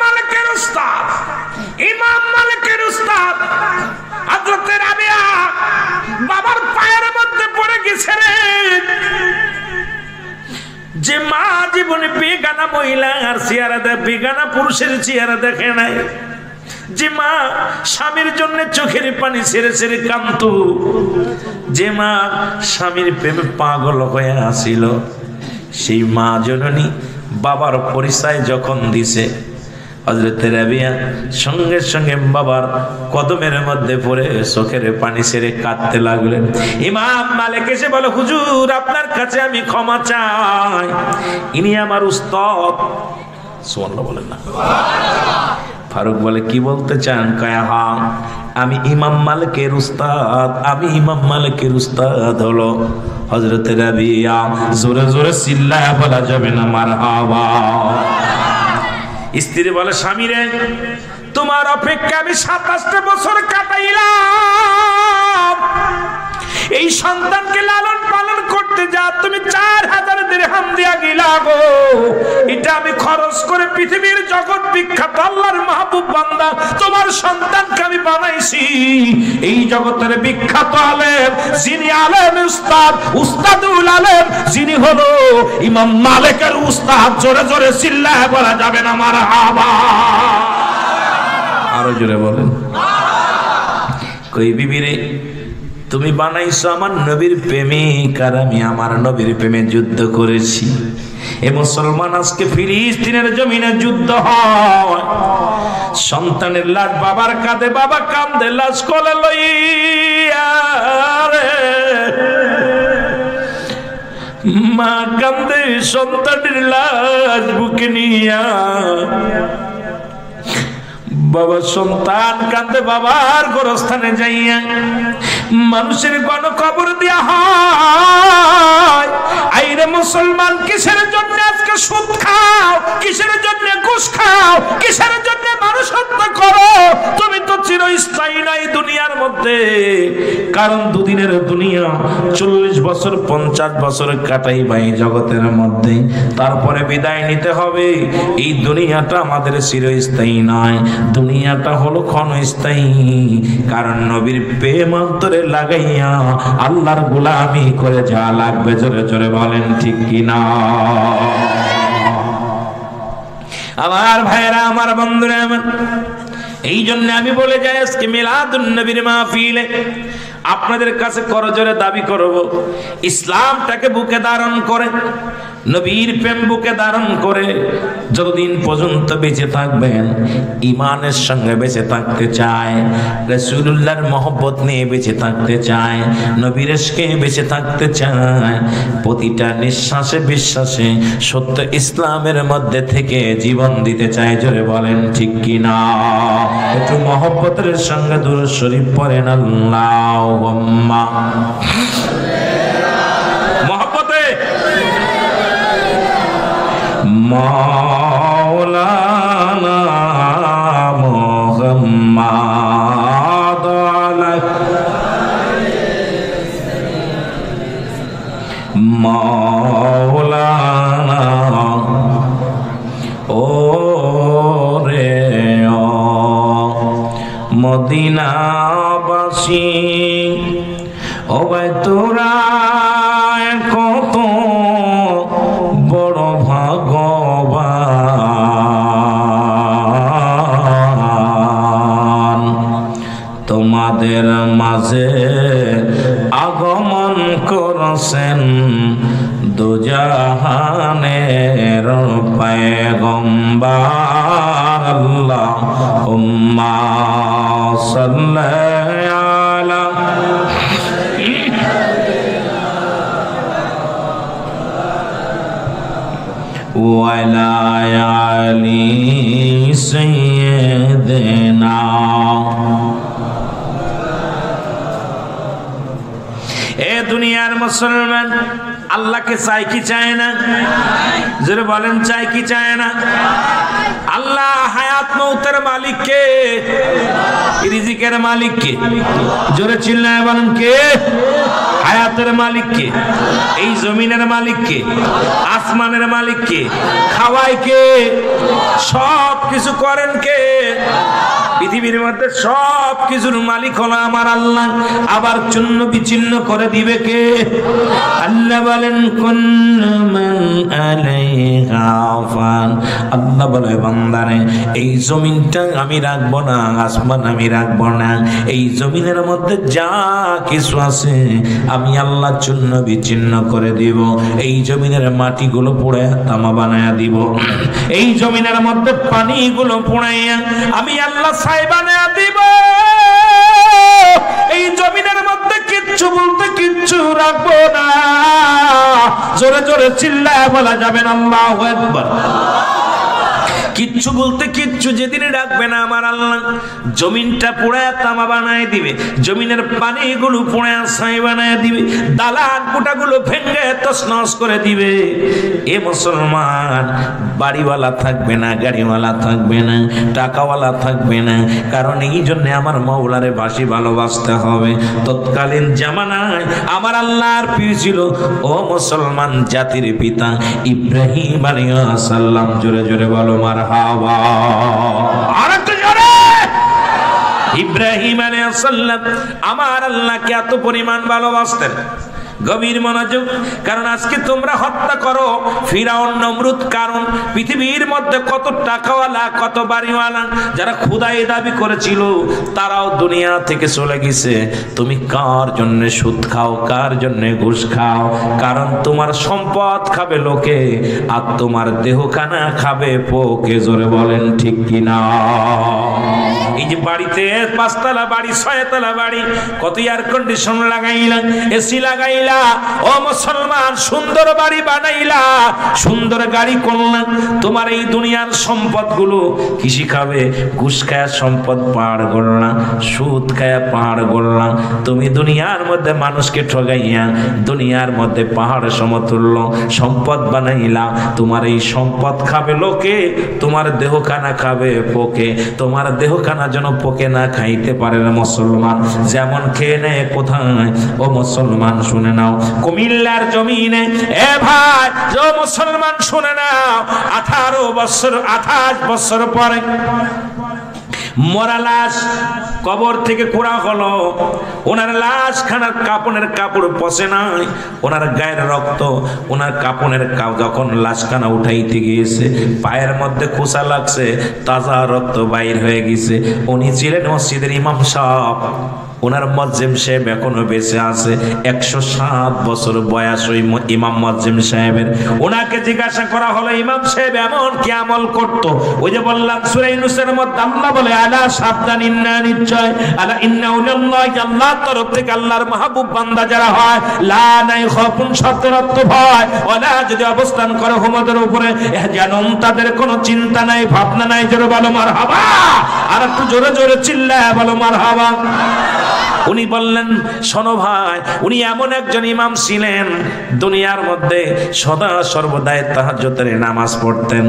মালিকের উস্তাদ হযরত রাবিয়া বাবার পায়ের মধ্যে পড়ে গেছে রে। যে মা জীবনে বেগানা মহিলার চেহারা দেখে, বেগানা পুরুষের চেহারা দেখে নাই, যে মা স্বামীর জন্য চোখের পানি ছেড়ে ছেড়ে কাঁদতো, যে মা স্বামীর প্রেমে পাগল হয়ে আসিল, সেই মা জননী বাবার পরিচয় যখন দিছে, হযরত রাবিয়া সঙ্গে সঙ্গে বাবার কদমের মধ্যে পড়ে চোখের পানি ছেড়ে কাঁদতে লাগলেন। ইমাম মালিক এসে বলে, হুজুর আপনার কাছে আমি ক্ষমা চাই, ইনি আমার উস্তাদ। সুবহানাল্লাহ বলেন না? ফারুক বলে, কি বলতে চান? কয়, হ্যাঁ আমি ইমাম মালিকের উস্তাদ, আমি ইমাম মালিকের উস্তাদ হলো হযরত রাবিয়া। জোরে জোরে চিল্লায়া বলা যাবে না মারহাবা। স্ত্রী বলে, স্বামী রে তোমার অপেক্ষা আমি 27টা বছর কাটাইলাম, এই সন্তানকে লালন পালন করতে যা তুমি 4000 দিরহাম দিয়া গিলা গো, এটা আমি খরচ করে পৃথিবীর জগৎ বিখ্যাত আল্লাহর মাহবুব বান্দা তোমার সন্তানকে আমি বানাইছি। এই জগতের বিখ্যাত আলেম যিনি আলেম উস্তাদ, উস্তাদুল আলেম যিনি হলো ইমাম মালিকের উস্তাদ। জোরে জোরে চিল্লায় বলা যাবে না মারহাবা। আরো জোরে বলেন। কই বিবি রে তুমি বানাইছো আমার নবীর প্রেমিক, আর আমি আমার নবীর প্রেমে যুদ্ধ করেছি। এ মুসলমান আজকে ফিলিস্তিনের জমিনে যুদ্ধ হয়, সন্তানের লাশ বাবার কাঁধে, বাবা কাঁদে লাশ কোলে লইয়া রে, মা কাঁদে সন্তানের লাশ বুকে নিয়া, বাবা সন্তান কাঁদে বাবার গোরস্থানে যাইয়া, মানুষের গণকবর দেয়া হয়। আইরে মুসলমান কিসের জন্য আজকে সুদ খাও, কিসের জন্য ঘুষ খাও, কিসের জন্য মানুষ হত্যা করো? তুমি তো চিরস্থায়ী নাই দুনিয়ার মধ্যে, কারণ দুদিনের দুনিয়া 40 বছর 50 বছর কাটাইবা এই জগতের মধ্যে, তারপরে বিদায় নিতে হবে। এই দুনিয়াটা আমাদের চিরস্থায়ী নয়, দুনিয়াটা হলো ক্ষণস্থায়ী। কারণ নবীর প্রেম অন্তরে লাগাইয়া আল্লাহর গোলামি করে যা লাগবে, জোরে জোরে বলেন ঠিক কিনা? আমার ভাইরা, আমার বন্ধুরা আমার, এই জন্য আমি বলে যাই আজকে মিলাদুন নবীর মাহফিলে আপনাদের কাছে করজোরে দাবি করব, ইসলামটাকে বুকে ধারণ করে, নবীর প্রেম বুকে ধারণ করে যতদিন পর্যন্ত বেঁচে থাকবেন, ইমানের সঙ্গে বেঁচে থাকতে চায়, রাসূলুল্লাহর মহব্বত নিয়ে বেঁচে থাকতে চায়, নবীর ইশকে বেঁচে থাকতে চায়, প্রতিটা নিঃশ্বাসে বিশ্বাসে সত্য ইসলামের মধ্যে থেকে জীবন দিতে চায়। জোরে বলেন ঠিক কিনা? একটু মহব্বতের সঙ্গে দুরূদ শরীফ পড়েন। আল্লাহুম্মা মহব্বতে মাওলানা মুহাম্মদ মাওলানা ও রে ও মদিনাবাসী, ও ভাই তোরা কত বড় ভাগ্যবান, তোমাদের মাঝে আগমন করছেন দুজাহানের পয়গম্বর। আল্লাহুম্মা সাল্লি আলা ওয়া আলা আলি সাইয়্যিদিনা। এ দুনিয়ার মুসলমান আল্লাহকে চায় কি চায় না? যারা বলেন চায় কি চায় না? আল্লাহ হায়াত মৌতের মালিক কে? রিজিকের মালিক কে? জোরে চিল্লায় বলেন কে? হায়াতের মালিক কে? এই জমিনের মালিক কে? আসমানের মালিক কে? খাওয়ায় কে? সব কিছু করেন কে? পৃথিবীর মধ্যে সব কিছুর মালিক হলো আমার আল্লাহ, আবার চূর্ণ বিচ্ছিন্ন করে দিবে কে? আল্লাহ বলেন কুল্লু মান আলাইহা ফান। আল্লাহ বলে বান্দারে এই জমিনটা আমি রাখবো না, আসমান আমি রাখবো না, এই জমিনের মধ্যে যা কিছু আছে আমি আল্লাহ চূর্ণ বিচ্ছিন্ন করে দিব। এই জমিনের মাটিগুলো পুড়ে তামা বানায়া দিব, এই জমিনের মধ্যে পানিগুলো পুড়াইয়া আমি আল্লাহ ছাই বানায়া দিব। এই জমিনের মধ্যে কিচ্ছু বলতে কিচ্ছু রাখবো না। জোরে জোরে চিল্লায় বলা যাবে না আল্লাহু আকবার। কিচ্ছু বলতে কিচ্ছু যেদিন রাখবে না আমার আল্লাহ, জমিনটা পুড়ায় তামা বানায় দিবে, জমিনের পানিগুলো পুড়ায় ছাই বানায় দিবে, দালান কোটাগুলো ভেঙে তছনছ করে দিবে। এ মুসলমান, বাড়িওয়ালা থাকবে না, গাড়িওয়ালা থাকবে না, টাকাওয়ালা থাকবে না, কারণ এই জন্য আমার মাওলারে বাসি ভালোবাসতে হবে। তৎকালীন জামানায় আমার আল্লাহর প্রিয় ছিল ও মুসলমান জাতির পিতা ইব্রাহিম আলাইহিস সালাম। জোরে জোরে বলো মারহাবা। আরেকটু জোরে। ইব্রাহিম আলাইহিস সালাম আমার আল্লাহকে এত পরিমাণ ভালোবাসতেন। গভীর মনোযোগ, কারণ আজকে তোমরা হত্যা করো ফিরাউন নমরুদ, কারণ পৃথিবীর মধ্যে কত টাকাওয়ালা কত বাড়িওয়ালা যারা খোদাই দাবি করেছিল তারাও দুনিয়া থেকে চলে গেছে। তুমি কার জন্য সুদ খাও, কার জন্য ঘুষ খাও? কারণ তোমার সম্পদ খাবে লোকে আর তোমার দেহখানা খাবে পোকে। জোরে বলেন ঠিক কিনা? এই যে বাড়িতে 5 তলা বাড়ি 6 তলা বাড়ি, কত এয়ার কন্ডিশন লাগাইলা, এসি লাগাইলা, ও মুসলমান সুন্দর বাড়ি বানাইলা, সুন্দর গাড়ি করলা, তোমার এই দুনিয়ার সম্পদগুলো কৃষি খাবে, ঘুষ খায়া সম্পদ পাহাড় গড়লা, সুদ খায়া পাহাড় গড়লা। তুমি দুনিয়ার মধ্যে মানুষকে ঠগাইয়া দুনিয়ার মধ্যে পাহাড় সমতুল্য সম্পদ বানাইলা। তোমার এই সম্পদ খাবে লোকে, তোমার দেহখানা খাবে পোকে। তোমার দেহখানা যেন পোকে না খাইতে পারে না মুসলমান, যেমন খেয়ে নেয় কোথায়? ও মুসলমান শুনে নাও, কুমিল্লার জমিনে এ ভাই ও মুসলমান শুনে নাও, 28 বছর পরে মরা লাশ কবর থেকে কুড়া হলো, ওনার লাশ খানার কাপনের কাপড় পচে নাই, ওনার গায়ের রক্ত ওনার কাপনের যখন লাশখানা উঠাইতে গিয়েছে পায়ের মধ্যে খোসা লাগছে, তাজা রক্ত বাইর হয়ে গেছে। উনি ছিলেন মসজিদের ইমাম সাহেব, ওনার মুয়াজ্জিম সাহেব এখনো বেঁচে আছে, 107 বছর বয়স ওই ইমাম মুয়াজ্জিম সাহেবের। ওনাকে জিজ্ঞাসা করা হলো, ইমাম সাহেব এমন কি আমল করতো? ওই যে বললাম সূরা ইউনূসের মধ্যে আল্লাহ বলে, আলা সাবধান, ইন্না নিশ্চয়, আলা ইন্না উনাল্লাহি, আল্লাহর তরফ থেকে আল্লাহর মাহবুব বান্দা যারা হয়, লা নাই খাফুন শব্দের অর্থ ভয়, ওলা যদি অবস্থান করে হুমদের উপরে জানুন তাদের কোনো চিন্তা নাই ভাবনা নাই। জোরে বলো মারহাবা। আর একটু জোরে জোরে চিল্লায় বলো মারহাবা। উনি বললেন, শোনো ভাই, উনি এমন একজন ইমাম ছিলেন দুনিয়ার মধ্যে সদা সর্বদাই তাহাজ্জুদের নামাজ পড়তেন,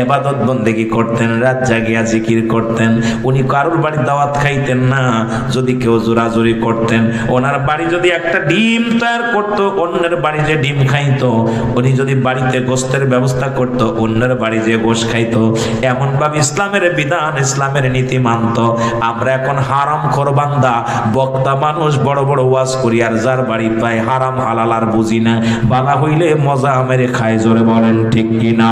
ইবাদত বন্দেগী করতেন, রাত জাগিয়া জিকির করতেন। উনি কারোর বাড়ি দাওয়াত খাইতেন না, যদি কেউ জোরাজুরি করতেন। ওনার বাড়ি যদি একটা ডিম তৈরি করতো, অন্যের বাড়ি যে ডিম খাইতো। উনি যদি বাড়িতে গোশতের ব্যবস্থা করতো, অন্যের বাড়ি যে গোশ খাইতো। এমন ভাবে ইসলামের বিধান, ইসলামের নীতি মানত। আমরা এখন হারামখোর বান্দা বক্তা মানুষ, বড় বড় ওয়াজ করি, আর যার বাড়ি পায় হারাম হালাল আর বুঝি না, বালা হইলে মজা মেরে খায়। জোরে বলেন ঠিক কিনা?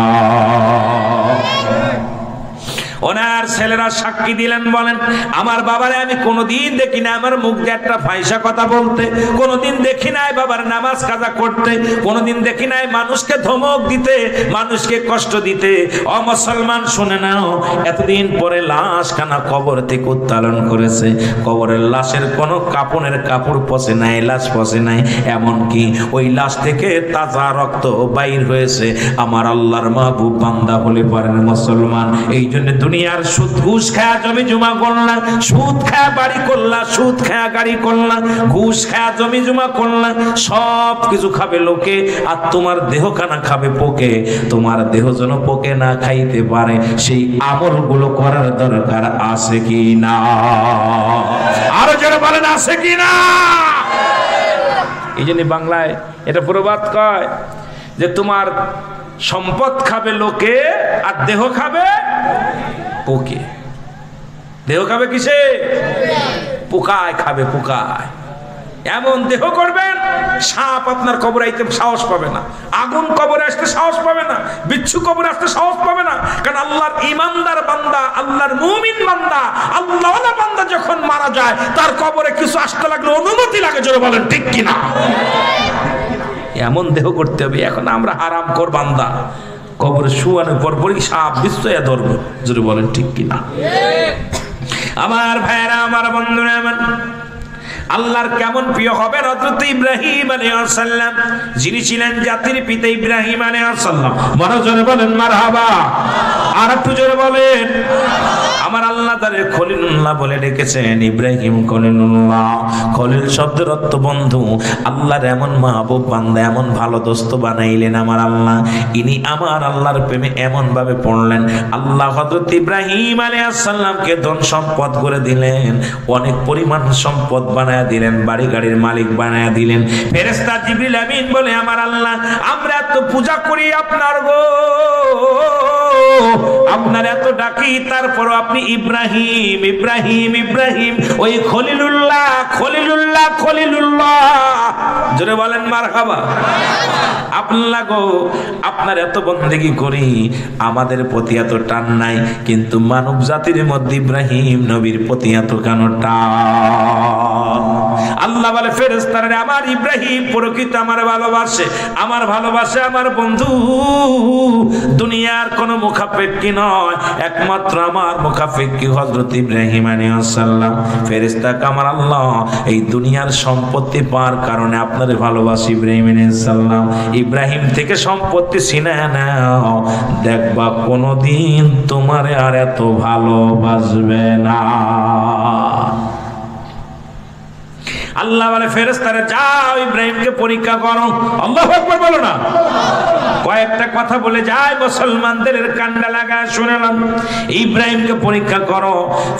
ওনার ছেলেরা সাক্ষী দিলেন, বলেন আমার বাবারে আমি কোনোদিন দেখি না আমার মুখ দিয়ে একটা ফাইসা কথা বলতে, কোনোদিন দেখি নাই বাবার নামাজ কাজা করতে, কোনোদিন দেখি নাই মানুষকে ধমক দিতে, মানুষকে কষ্ট দিতে। ও মুসলমান শুনে নাও, এতদিন পরে লাশ খানা কবর থেকে উত্তোলন করেছে, কবরের লাশের কোনো কাপনের কাপড় পচে নাই, লাশ পচে নাই, এমনকি ওই লাশ থেকে তাজা রক্ত বাইর হয়েছে। আমার আল্লাহর মাহবুব বান্দা হলে পারেন মুসলমান। এই জন্য দুনিয়ার সুদ ঘুষ খায়া জমি জমা করলা, সুদ খায়া বাড়ি করলা, সুদ খায়া গাড়ি করলা, ঘুষ খায়া জমি জমা করলা, সব কিছু খাবে লোকে আর তোমার দেহখানা খাবে পোকে। তোমার দেহ যেন পোকে না খাইতে পারে সেই আমলগুলো করার দরকার আছে কি না? আরো যারা বলেন আছে কি না? এই জন্য বাংলায় এটা প্রবাদ কয় যে তোমার সম্পদ খাবে লোকে আর দেহ খাবে পোকে। দেহ খাবে কিসে? পোকায় খাবে, পোকায়। এমন দেহ করবেন সাপ আপনার কবরে আইতে সাহস পাবে না, আগুন কবরে আসতে সাহস পাবে না, বিচ্ছু কবরে আসতে সাহস পাবে না। কারণ আল্লাহর ইমানদার বান্দা, আল্লাহর মুমিন বান্দা, আল্লাহওয়ালা বান্দা যখন মারা যায় তার কবরে কিছু আসতে লাগলে অনুমতি লাগে, জোরে বলেন ঠিক কিনা? এমন দেহ করতে হবে। এখন আমরা হারাম কর বান্দা, কবরে শুয়ানোর পর পরই সাপ বিশ্বয়া ধরবে, জোরে বলেন ঠিক কিনা? আমার ভাইরা, আমার বন্ধুরা, আমার আল্লাহর কেমন প্রিয় হবে হযরত ইব্রাহিম আলাইহিস সালাম, যিনি ছিলেন জাতির পিতা ইব্রাহিম আলাইহিস সালাম। বড় জোরে বলেন মারহাবা, আর একটু জোরে বলেন। আমার আল্লাহ তারে খলিলুল্লাহ বলে ডেকেছেন। ইব্রাহিম খলিলুল্লাহ, খলিল শব্দের অর্থ বন্ধু। আল্লাহর এমন মাহবুব বান্দা, এমন ভালো দোস্ত বানাইলেন আমার আল্লাহ। ইনি আমার আল্লাহর প্রেমে এমন ভাবে পড়লেন, আল্লাহ হযরত ইব্রাহিম আলাইহিস সালামকে ধন সম্পদ করে দিলেন, অনেক পরিমাণ সম্পদ বানায়া দিলেন, বাড়ি গাড়ির মালিক বানায়া দিলেন। ফেরেশতা জিবরিল আমিন বলে, আমার আল্লাহ আমরা এত পূজা করি আপনার গো, আপনার এত ডাকি, তারপর আপনি ইব্রাহিম ইব্রাহিম ইব্রাহিম, ওই খলিলুল্লাহ খলিলুল্লাহ খলিলুল্লাহ, জোরে বলেন মারহাবা। আল্লাহ গো, আপনার এত বন্দেগী করি, আমাদের প্রতি এত টান নাই, কিন্তু মানব জাতির মধ্যে ইব্রাহিম নবীর প্রতি এত কেন টান? আল্লাহ বলে ফেরেশতারা, আমার ইব্রাহিম প্রকৃত আমার ভালোবাসে, আমার ভালোবাসে আমার বন্ধু। দুনিয়ার কোনো মুখাপেক্ষী নয়, একমাত্র আমার মুখাপেক্ষী হযরত ইব্রাহিম আলাইহিস সালাম। ফেরেশতা আমার আল্লাহ এই দুনিয়ার সম্পত্তি পাওয়ার কারণে আপনারে ভালোবাসি ইব্রাহিম আলাইহিস সালাম। ইব্রাহিম থেকে সম্পত্তি ছিনিয়ে নাও, দেখবা কোনোদিন তোমারে আর এত ভালোবাসবে না। আল্লাহ বলে ফেরেশতারা, যাও ইব্রাহিমকে পরীক্ষা করো। আল্লাহু আকবার বলো না। কয়েকটা কথা বলে যায়, মুসলমানদের কান্ডা লাগা শুনলাম। ইব্রাহিমকে পরীক্ষা করো।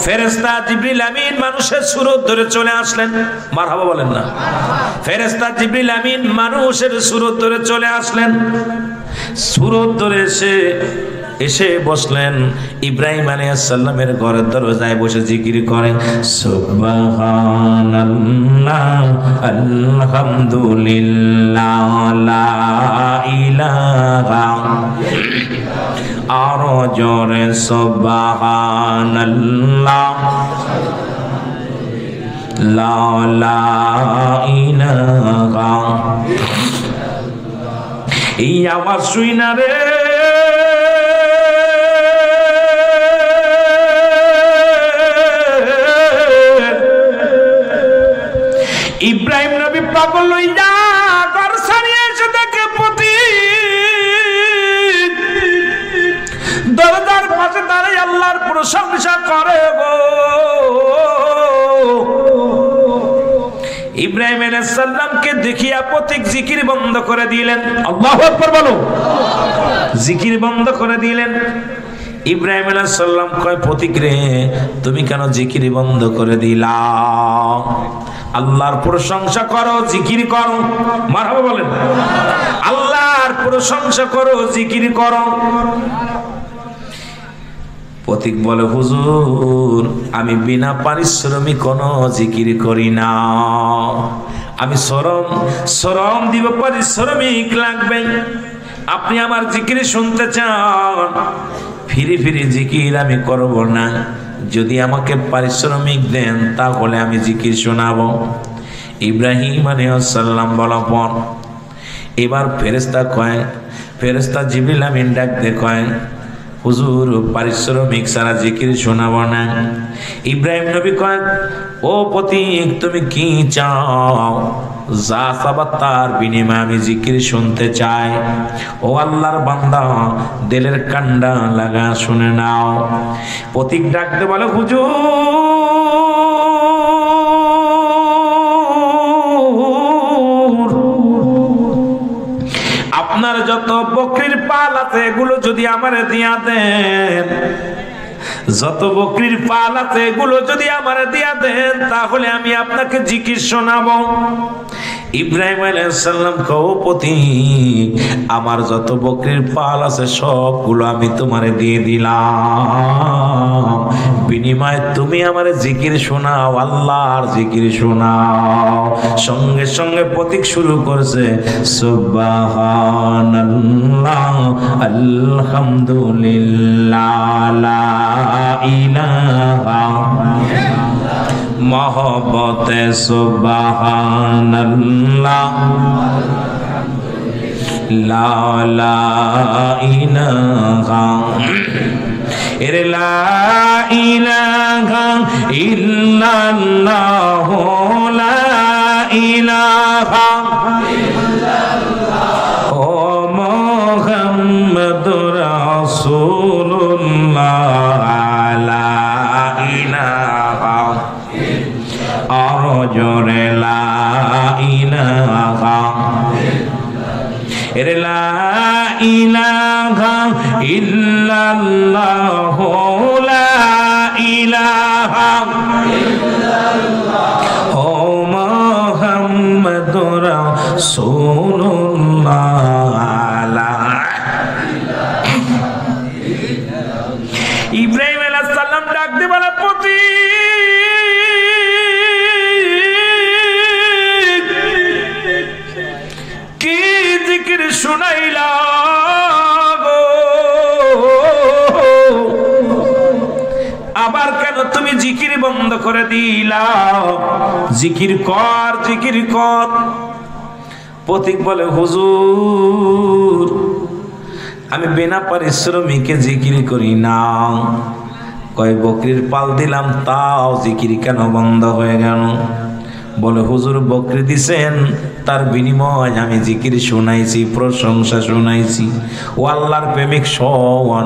ফেরেশতা জিবরিল আমিন মানুষের সুরত ধরে চলে আসলেন। মারহাবা বলেন না। ফেরেশতা জিবরিল আমিন মানুষের সুরত ধরে চলে আসলেন। সুরত ধরে এসে বসলেন ইব্রাহিম আলাইহিস সালামের ঘরের দরজায় বসে জিকির করেন, সুবহানাল্লাহ আলহামদুলিল্লাহ লা ইলাহা, আরো জোরে সুবহানাল্লাহ লা ইলাহা। এই আওয়াজ শুই না রে ইব্রাহিম নবী পাগল হইয়া ঘর ছাড়িয়ে এসে দেখে পতি দরজার পাশে দাঁড়িয়ে আল্লাহর প্রশংসা করে গো। ইব্রাহিম আলাইহিস সালামকে দেখিয়া পথিক জিকির বন্ধ করে দিলেন। আল্লাহু আকবার বলো। জিকির বন্ধ করে দিলেন। ইব্রাহিম আলাইহিস সালাম কয়, পথিক রে তুমি কেন জিকির বন্ধ করে দিলা? আল্লাহর প্রশংসা করো, জিকির করো। মারহাবা বলেন। আল্লাহর প্রশংসা করো, জিকির করো। পথিক বলে, হুজুর আমি বিনা পারিশ্রমিক কোনো জিকির করি না, আমি শ্রম দিব, পারিশ্রমিক লাগবে। আপনি আমার জিকির শুনতে চান, ফিরি ফিরি জিকির আমি করব না, যদি আমাকে পারিশ্রমিক দেন তাহলে আমি জিকির শোনাবো। ইব্রাহিম আলাইহিস সালাম বলা পর এবার ফেরেশতা জিবরিল আমিন ডাক দিয়ে কয়, হুজুর পারিশ্রমিক ছাড়া জিকির শোনাবো না। ইব্রাহিম নবী কয়, ও পথিক তুমি কি চাও? যা চাবা তার বিনিময়ে আমি জিকির শুনতে চাই। ও আল্লাহর বান্দা, দিলের কান্ডা লাগা শুনে নাও। পথিক ডাকতে বলে, হুজুর আপনার যত বকরির পাল আছে এগুলো যদি আমারে দিয়া দেন, যত বকরির পাল আছে এগুলো যদি আমারে দিয়া দেন তাহলে আমি আপনাকে জিকির শোনাবো। ইব্রাহিম আলাইহিস সালাম কও পথিক, আমার যত বকরির পাল আছে সবগুলো আমি তোমারে দিয়ে দিলাম, বিনিময়ে তুমি আমারে জিকির শোনাও, আল্লাহর জিকির শোনাও। সঙ্গে সঙ্গে পথিক শুরু করছে সুবহানাল্লাহ আলহামদুলিল্লাহ লা ইলাহা মহব্বতে সুবহানাল্লাহ লা ইলাহা এর লা ইলাহা ইল্লাল্লাহ লা ইলাহা ইল্লাল্লাহ ও মুহাম্মাদুর রাসূলুল্লাহ লা ইলাহা আর জোরে লা ইলাহা এর লা ইলাহা ইল্লাল্লাহ লা ইলাহা ইল্লাল্লাহ ও মুহাম্মাদুর রাসূলুল্লাহ। ইব্রাহিম আলাইহিস সালাম ডাক দিয়ে বলে পতি কি জিকির শুনাইলা গো, আবার কেন তুমি জিকির বন্ধ করে দিলা? জিকির কর, জিকির কর। পথিক বলে হুজুর আমি বিনা পারিশ্রমিকে জিকির করি না। কয় বকরির পাল দিলাম তাও জিকির কেন বন্ধ হয়ে গেল? বলে হুজুর বকরি দিছেন তার বিনিময় আমি জিকির শুনাইছি, প্রশংসা শুনাইছি। ও আল্লাহর প্রেমিক শোন,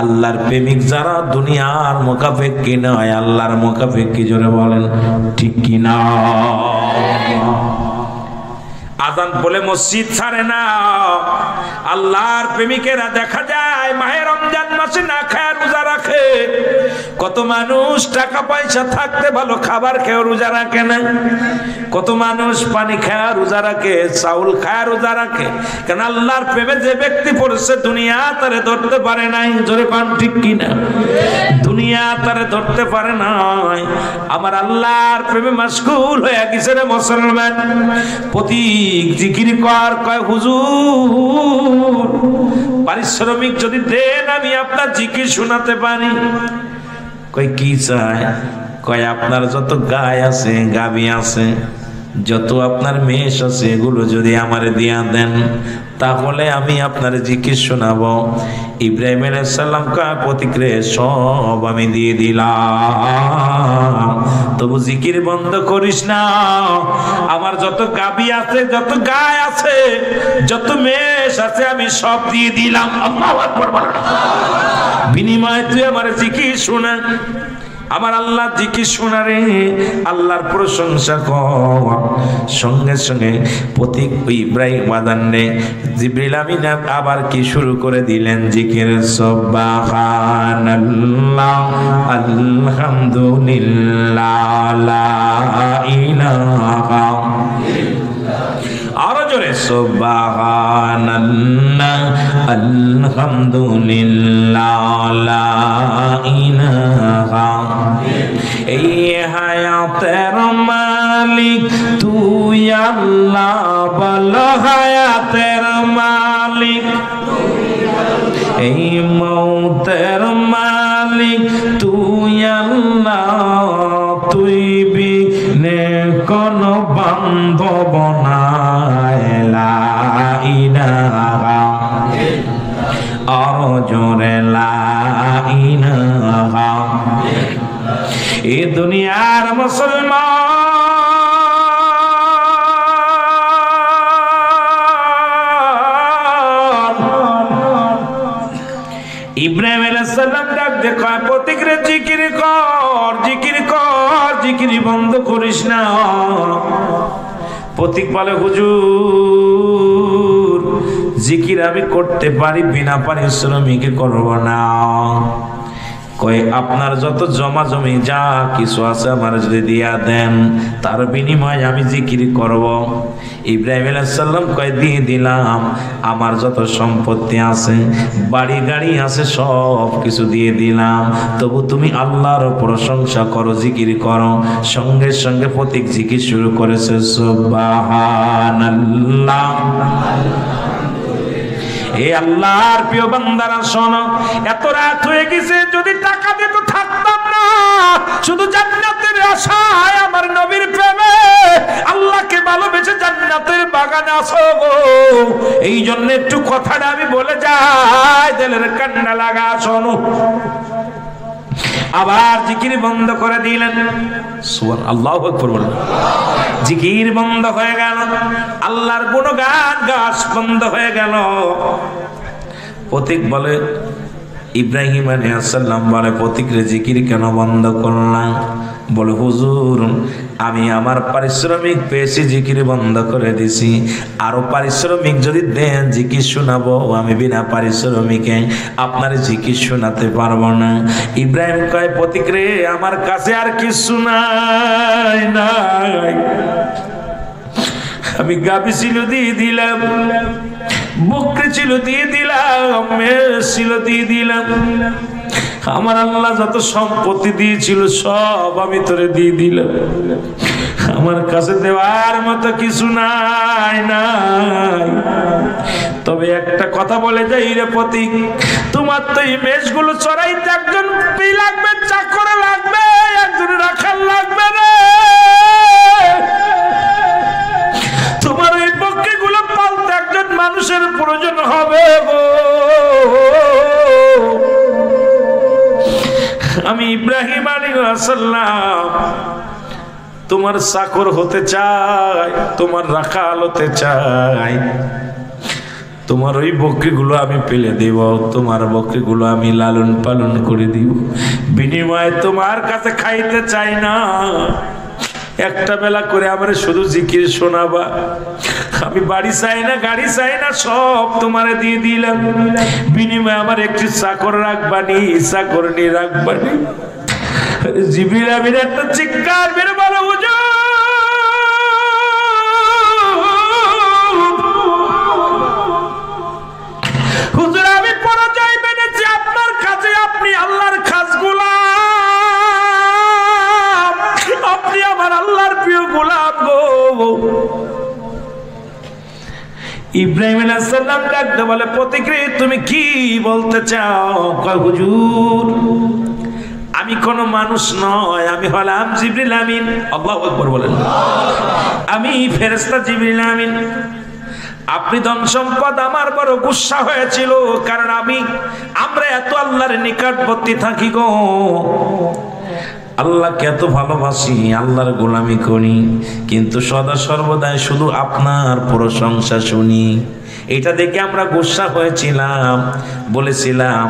আল্লাহর প্রেমিক যারা দুনিয়ার মুখাপেক্ষী নয়, আল্লাহর মুখাপেক্ষী জোরে বলেন ঠিক কি না? আজান বলে মসজিদ ছাড়ে না। আল্লাহর প্রেমিকেরা দেখা যায় মাহে রমজান মাসে না খায় রোজা রাখে। কত মানুষ টাকা পয়সা থাকতে ভালো খাবার খেয়ে রোজা রাখে না। কত মানুষ পানি খায় রোজা রাখে, চাউল খায় রোজা রাখে। কেন? আল্লাহর প্রেমে যে ব্যক্তি পড়ছে দুনিয়া তারে ধরতে পারে নাই। জোরে পান ঠিক কিনা? দুনিয়া তারে ধরতে পারে নাই। আমার আল্লাহর প্রেমে মাশগুল হয়ে গেছে রে মুসলমান। প্রতি জিকির কর। কয় হুজুর পারিশ্রমিক যদি দেন আমি আপনার জিকির শোনাতে পারি। কয় কি চায়? কয় আপনার যত গায় আছে, গাবি আছে, যত আপনার মেষ আছে এগুলো যদি আমারে দিয়া দেন তাহলে আমি আপনার জিকির শোনাবো। ইব্রাহিম আলাইহিস সালাম কয় প্রতিক্রিয়া সব আমি দিয়ে দিলাম, তবু জিকির বন্ধ করিস না। আমার যত গাবি আছে, যত গায় আছে, যত মেষ আছে আমি সব দিয়ে দিলাম। আল্লাহু আকবার বলেন। বিনিময়ে তুই আমার জিকির শোনা। আমার আল্লাহ জিকির শোনা রে, আল্লাহর প্রশংসা কর। সঙ্গে সঙ্গে প্রতীক ইব্রাহিম আদানে জিবরিল আমিন আবার কি শুরু করে দিলেন জিকির। সুবহানাল্লাহ আলহামদুলিল্লাহ লা ইলাহা আরো জোরে সুবহানাল্লাহ আলহামদুলিল্লাহ লা ইলাহা। এই হায়াতের মালিক তুই আল্লাহ, বল হায়াতের মালিক। এই মৌতের মালিক তুই আল্লাহ, তুই বিনে কোন বান্ধব নাই। লা ইলাহা আরো জোরে লা ইলাহা। এ দুনিয়ার মুসলমান ইব্রাহিম আলাইহিস সালাম ডাক দে কয় প্রতিক্রিয়া জিকির কর, জিকির কর, জিকির বন্ধ করিস না। প্রতীক বলে হুজুর জিকির আমি করতে পারি, বিনা পারিশ্রমিকে করব না। কই আপনার যত জমা জমি যা কিছু আছে আমার যদি দিয়া দেন, তার বিনিময়ে আমি জিকির করব। ইব্রাহিম আলাইহিস সালাম কয় দিয়ে দিলাম, আমার যত সম্পত্তি আছে, বাড়ি গাড়ি আছে, সব কিছু দিয়ে দিলাম, তবু তুমি আল্লাহর প্রশংসা করো, জিকির করো। সঙ্গে সঙ্গে প্রতীক জিকির শুরু করেছে, সুবহানাল্লাহ। এ আল্লাহর প্রিয় বান্দারা শোনো, এত রাত হয়ে গেছে, যদি টাকা দিত থাকতাম না, শুধু জান্নাতের আশায় আমার নবীর প্রেমে আল্লাহকে ভালোবেসে জান্নাতের বাগানে আসো গো। এই জন্য একটু কথাটা আমি বলে যাই, দিলের কান্না লাগা। শোনো, আবার জিকির বন্ধ করে দিলেন। সুবহানাল্লাহ, আল্লাহু আকবার বলেন। জিকির বন্ধ হয়ে গেল, আল্লাহর গুণগান গাছ বন্ধ হয়ে গেল। প্রতীক বলে, ইব্রাহিম আলাইহিস সালাম বলে, প্রতীক রে জিকির কেন বন্ধ করলাম? বলে, হুজুর আমি আমার পারিশ্রমিক পেয়েছি, জিকির বন্ধ করে দিছি, আরো পারিশ্রমিক যদি দেন জিকির শোনাবো। আমি বিনা পারিশ্রমিকে আপনার জিকির শোনাতে পারবো না। ইব্রাহিম কয়, প্রতীক রে আমার কাছে আর কিছু নাই, আমি গাভী ছিল দিয়ে দিলাম, বকরি ছিল দিয়ে দিলাম, মেষ ছিল দিয়ে দিলাম, আমার আল্লাহ যত সম্পত্তি দিয়েছিল সব আমি তোরে দিয়ে দিলাম, আমার কাছে দেওয়ার মতো কিছু নাই। তবে একটা কথা বলে যাই রে প্রতীক, তোমার তো এই মেষগুলো চড়াইতে একজন লাগবে, চাকর লাগবে, একজন রাখাল লাগবে রে। তোমার এই বকরিগুলো পালতে একজন মানুষের প্রয়োজন হবে গো। আমি ইব্রাহিম আলাইহিস সালাম তোমার চাকর হতে চাই, তোমার রাখাল হতে চাই, তোমার ওই বকরিগুলো আমি পেলে দেব, তোমার বকরিগুলো আমি লালন পালন করে দিব, বিনিময়ে তোমার কাছে খাইতে চাই না, একটা বেলা করে আমার শুধু জিকির শোনাবা, আমি বাড়ি চাই না, গাড়ি চাই না, সব তোমারে দিয়ে দিলাম, বিনিময়ে আমার একটি চাকর রাখবানি, চাকরনি রাখবানি। জিবরিল আমিন একটা চিৎকার মেরে বলো, হুজুর আমি পরাজয় মেনেছি আপনার কাছে, আপনি আল্লাহর খাস গোলাম, আপনি আমার আল্লাহর প্রিয় গোলাম গো। ইব্রাহিম আলাইহিস সালাম ডাকতে বলে, প্রতিক্রিয়া তুমি কি বলতে চাও? কয়, হুজুর আমি কোন মানুষ নয়, আমি হলাম জিবরিল আমিন। আল্লাহু আকবার বলেন। আমি ফেরেশতা জিবরিল আমিন। আপনি ধন সম্পদ, আমার বড় গুসা হয়েছিল, কারণ আমরা এত আল্লাহর নিকটবর্তী থাকি গো, আল্লাহকে এত ভালোবাসি, আল্লাহর গোলামি করি, কিন্তু সদা সর্বদাই শুধু আপনার প্রশংসা শুনি। এটা দেখে আমরা গুসা হয়েছিলাম, বলেছিলাম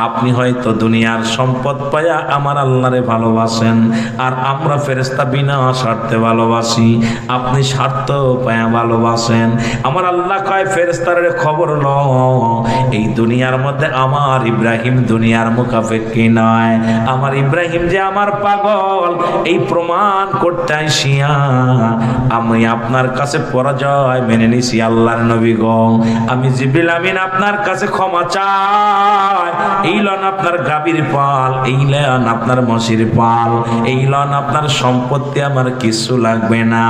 আপনি হয়তো দুনিয়ার সম্পদ পায়া আমার আল্লাহরে ভালোবাসেন, আর আমরা ফেরেশতা বিনা স্বার্থে ভালোবাসি, আপনি স্বার্থ পায়া ভালোবাসেন। আমার আল্লাহ কয়, ফেরেশতারে খবর লও, এই দুনিয়ার মধ্যে আমার ইব্রাহিম দুনিয়ার মুখাপেক্ষী নয়, আমার ইব্রাহিম যে আমার পাগল, এই প্রমাণ করতে আইসিয়া আমি আপনার কাছে পরাজয় মেনে নিছি। আল্লাহর নবী গো, আমি জিবরিল আমিন আপনার কাছে ক্ষমা চাই। এই লন আপনার গাভীর পাল, এই লন আপনার মশির পাল, এই লন আপনার সম্পত্তি, আমার কিছু লাগবে না,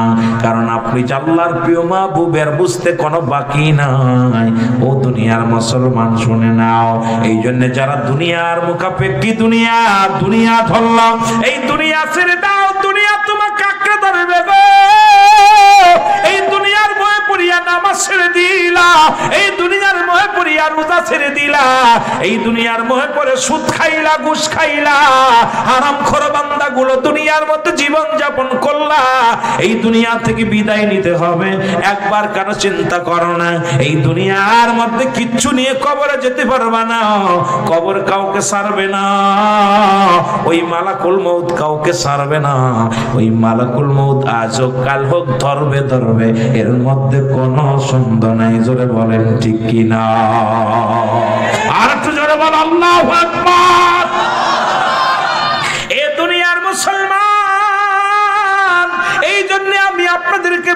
কারণ আপনি আল্লাহর প্রিয় মাহবুবের বুঝতে কোনো বাকি নাই। ও দুনিয়ার মুসলমান শুনে নাও, এই জন্য যারা দুনিয়ার মুখাপেক্ষী, দুনিয়া ধরলাম, এই দুনিয়া ছেড়ে দাও, দুনিয়া তোমাকে আঁকড়ে ধরবে গো। এই দুনিয়ার মোহে পড়িয়া নামাজ ছেড়ে দিলা, এই দুনিয়ার মোহে পড়িয়া রোজা ছেড়ে দিলা, এই দুনিয়ার মোহে পড়ে সুদ খাইলা, ঘুষ খাইলা, হারামখোর বান্দাগুলো দুনিয়ার মধ্যে জীবন যাপন করলা। এই দুনিয়া থেকে বিদায় নিতে হবে, একবার কেন চিন্তা করো না, এই দুনিয়ার মধ্যে কিচ্ছু নিয়ে কবরে যেতে পারবা না, কবর কাউকে ছাড়বে না, ওই মালাকুল মউত কাউকে ছাড়বে না, ওই মালাকুল মউত আজ হোক কাল হোক ধরবে, এর মধ্যে কোনো সন্দেহ নাই। জোরে বলেন ঠিক কিনা? আর একটু জোরে বল আল্লাহু আকবার।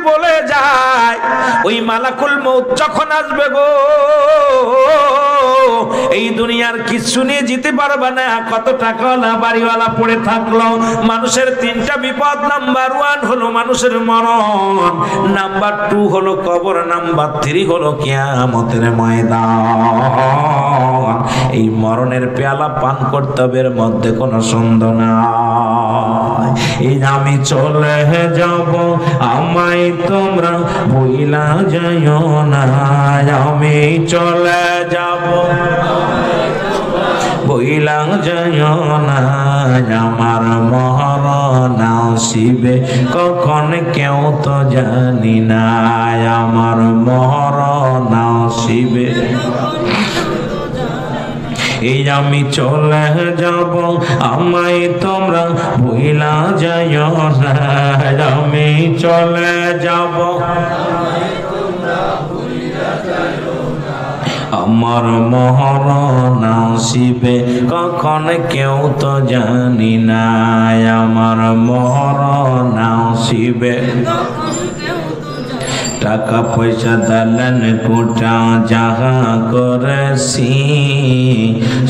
বলে যায়, ওই মালাকুল মউত যখন আসবে গো, এই দুনিয়ার কিছু নিয়ে যেতে পারবে না। কত টাকাওয়ালা বাড়িওয়ালা পড়ে থাকলো, মানুষের তিনটা বিপদ। নাম্বার 1 হলো মানুষের মরণ, নাম্বার 2 হলো কবর, নাম্বার 3 হলো কিয়ামতের ময়দান। এই মরণের পেয়ালা পান করতে হবে, এর মধ্যে কোনো সন্দেহ নাই। এই আমি চলে যাব, আমায় তোমরা ভুইলা যাইও না। আমি চলে যাব, ভুইলা যাইও না। আমার মরণ আসিবে কখন কেউ তো জানি না। আমার মরণ আসিবে, এই আমি চলে যাব, আমায় তোমরা ভুইলা যাইও না। আমি চলে যাব, আমার মরণ আসিবে কখন কেউ তো জানি না। আমার মরণ আসিবে, টাকা পয়সা দালান কোটা যাহা করেছি,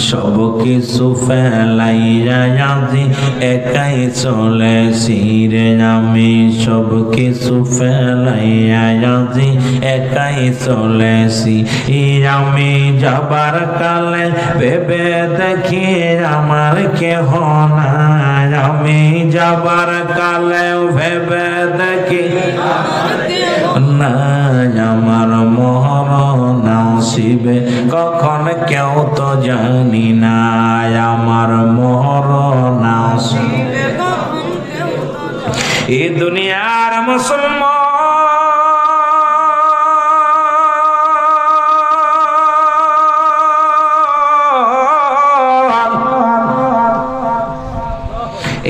সব কিছু ফেলাইয়া আজি একাই চলেছি রে। আমি সব কিছু ফেলাইয়া আজি একাই চলেছি। আমি যাবার কালে ভেবে দেখি আমার কেহ নাই। আমি যাবার কালে ভেবে দেখি না, আমার মরণ আসিবে কখন কেউ তো জানি না। আমার মরণ আসিবে, এই দুনিয়ার মুসলমান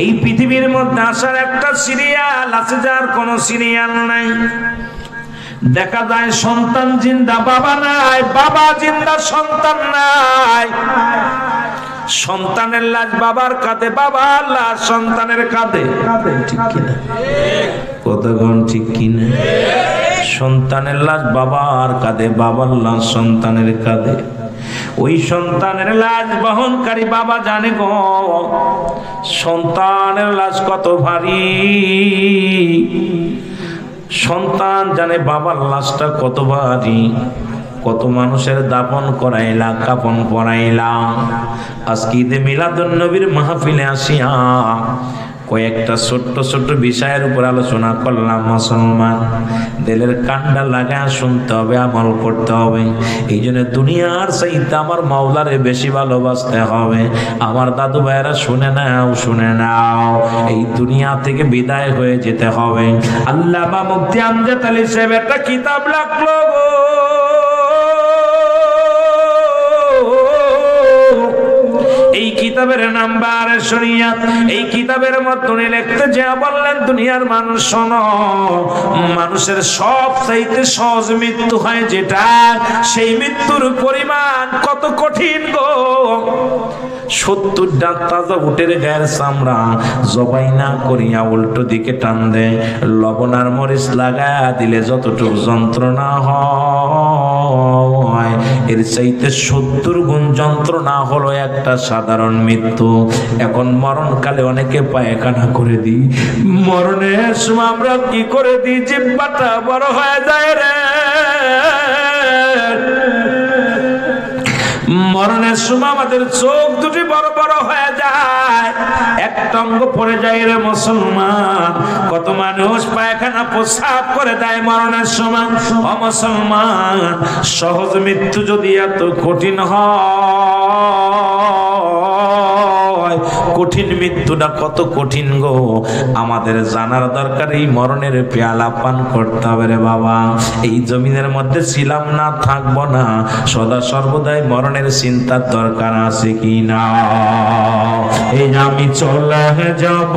এই পৃথিবীর মধ্যে আসার একটা সিরিয়াল আছে, যার কোনো সিরিয়াল নাই। দেখা যায় সন্তান জিন্দা, বাবা নাই, বাবা জিন্দা, সন্তান নাই। সন্তানের লাশ বাবার কাঁধে, বাবার লাশ সন্তানের কাঁধে। ঠিক কিনা? কতক্ষণ ঠিক কিনা? সন্তানের লাশ বাবার কাঁধে, বাবার লাশ সন্তানের কাঁধে। ওই সন্তানের লাশ বহনকারী বাবা জানে গো, সন্তানের লাশ কত ভারী। সন্তান জানে বাবার লাশটা কত ভারী। কত মানুষের দাফন করাইলা, কাফন পরাইলা। আজকে ঈদে মিলাদুন নবীর মাহফিলে আসিয়া কয়েকটা ছোট্ট ছোট্ট বিষয়ের উপর আলোচনা করলাম। মুসলমান দিলের কান্ডা লাগায় শুনতে হবে, আমল করতে হবে। এই জন্য দুনিয়ার চাইতে আমার মাওলারে বেশি ভালোবাসতে হবে। আমার দাদু ভাইয়েরা শুনে নাও, শুনে নাও, এই দুনিয়া থেকে বিদায় হয়ে যেতে হবে। আল্লামা মুফতি আমজাদ আলী সাহেব একটা কিতাব লিখলো গো, এই কিতাবের নাম্বার শরিয়াত। এই কিতাবের মধ্যে লিখতে যা বললেন, দুনিয়ার মানুষ শোনো, মানুষের সব চাইতে সহজ মৃত্যু হয় যেটা, সেই মৃত্যুর পরিমাণ কত কঠিন গো। 70 দাঁত তাজা উটের গায়ের চামড়া জবাই না করিয়া উল্টো দিকে টান দেয়, লবণ আর মরিচ লাগায়া দিলে যতটুকু যন্ত্রণা হয়, এর চাইতে 70 গুণ যন্ত্রণা হলো একটা সাধারণ মৃত্যু। এখন মরণকালে অনেকে পায়খানা করে দিই, মরণের সময় আমরা কি করে দিই? জিহ্বাটা বড় হয়ে যায় রে। মরণের সময় আমাদের চোখ দুটি বড় বড় হয়ে যায়, একটা অঙ্গ পড়ে যায় রে মুসলমান। কত মানুষ পায়খানা প্রস্রাব করে দেয় মরণের সময়। ও মুসলমান, সহজ মৃত্যু যদি এত কঠিন হয়, কঠিন মৃত্যুটা কত কঠিন গো, আমাদের জানার দরকার। এই মরণের পেয়ালা পান করতে হবে রে বাবা। এই জমিনের মধ্যে ছিলাম না, থাকবো না, সদা সর্বদাই মরণের চিন্তার দরকার আছে কি না? এই আমি চলে যাব,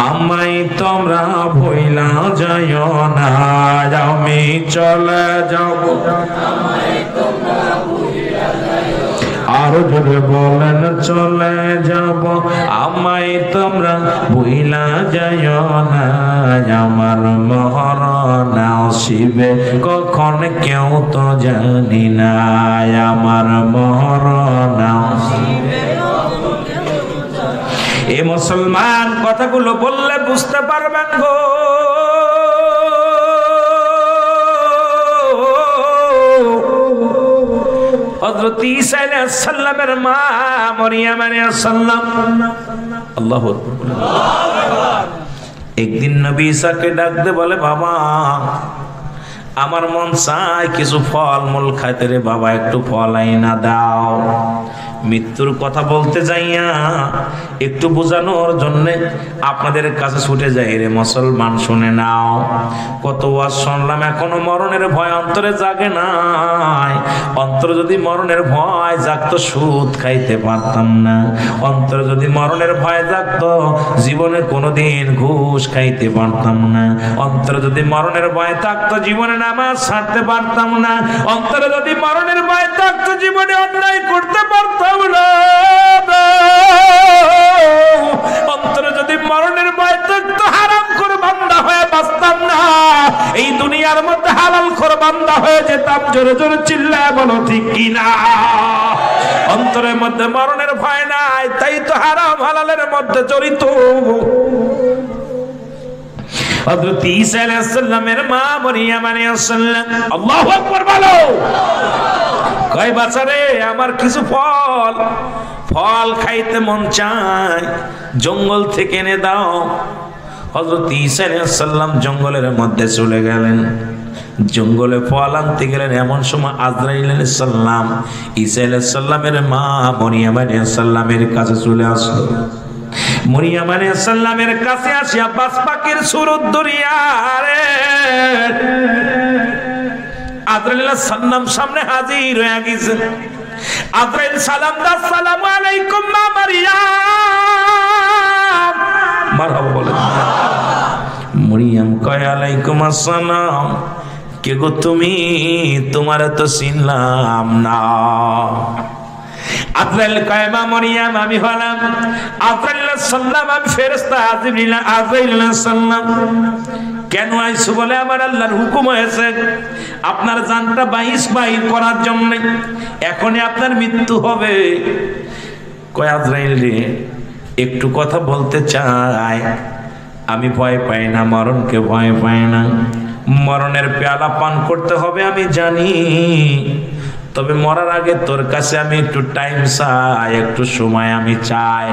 আমায় তোমরা ভুইলা যাইও না। আমি চলে যাব, আরো জোরে বলেন, চলে যাব, আমায় তোমরা ভুইলা যাইও না। আমার মরণ আসিবে কখন কেউ তো জানি না, আমার মরণ আসিবে। এ মুসলমান, কথাগুলো বললে বুঝতে পারবেন গো। হযরত ঈসা আলাইহিস সালামের মা মরিয়ম আলাইহিস সালাম, আল্লাহু আকবার, একদিন নবী ঈসাকে ডাক দে বলে, বাবা আমার মন চায় কিছু ফল মূল খাইতে রে বাবা, একটু ফল আইনা দাও। মৃত্যুর কথা বলতে যাইয়া একটু বোঝানোর জন্য আপনাদের কাছে ছুটে যাই রে মুসলমান, শুনে নাও। কত ওয়াজ শুনলাম, এখনো মরণের ভয় অন্তরে জাগে নাই। অন্তরে যদি মরণের ভয় জাগতো সুদ খাইতে পারতাম না। অন্তরে যদি মরণের ভয় জাগতো জীবনে কোনোদিন ঘুষ খাইতে পারতাম না। অন্তরে যদি মরণের ভয় থাকতো জীবনে নামাজ ছাড়তে পারতাম না। অন্তরে যদি মরণের ভয় থাকতো জীবনে অন্যায় করতে পারতাম না। অন্তরে যদি মরণের ভয় থাকতো হারাম করে বান্দা হয়ে বাঁচতাম না, এই দুনিয়ার মধ্যে হালাল করে বান্দা হয়ে যেতাম। জোরে জোরে চিল্লায় বলো ঠিক কিনা। অন্তরের মধ্যে মরণের ভয় নাই, তাই তো হারাম হালালের মধ্যে জড়িত। হযরত ঈসা আলাইহিস সালামের মা মরিয়ম আলাইহিস সালাম, আল্লাহু আকবার বলো, কয় বাছারে আমার কিছু ফল খাইতে মন চায়, জঙ্গল থেকে এনে দাও। হযরত ঈসা আলাইহিস সালাম জঙ্গলের মধ্যে চলে গেলেন। জঙ্গলে ফল আনতে গেলেন, এমন সময় আজরাইল আলাইহিস সালাম ঈসা আলাইহিস সালামের মা মরিয়ম আলাইহিস সালামের কাছে চলে আসলো। মরিয়ম আলাইহিস সালামের কাছে আসিয়া বাস পাখির সুরত দরিয়া রে আজরাইল আলাইহিস সালাম সামনে হাজির হয়ে গেছে। আজরাইল সালাম দা, আসসালামু আলাইকুম মা মরিয়ম। মারহাবা বলেন। মরিয়ম কয়, আলাইকুম আসসালাম। কে গো তুমি? তোমারে তো চিনলাম না। আজরাইল কয়, মা মরিয়ম আমি হলাম আজরাইল সালাম, আমি ফেরেশতা জিবরিল আজরাইল সালাম। কেন আইছো? বলে আমার আল্লাহর হুকুম হয়েছে আপনার জানটা বাহির করার জন্য, এখনই আপনার মৃত্যু হবে। কয় আজরাইল রে, একটু কথা বলতে চাই। আমি ভয় পাই না, মরণকে ভয় পাই না। মরণের পেয়ালা পান করতে হবে আমি জানি, তবে মরার আগে তোর কাছে আমি একটু টাইম চাই, একটু সময় আমি চাই।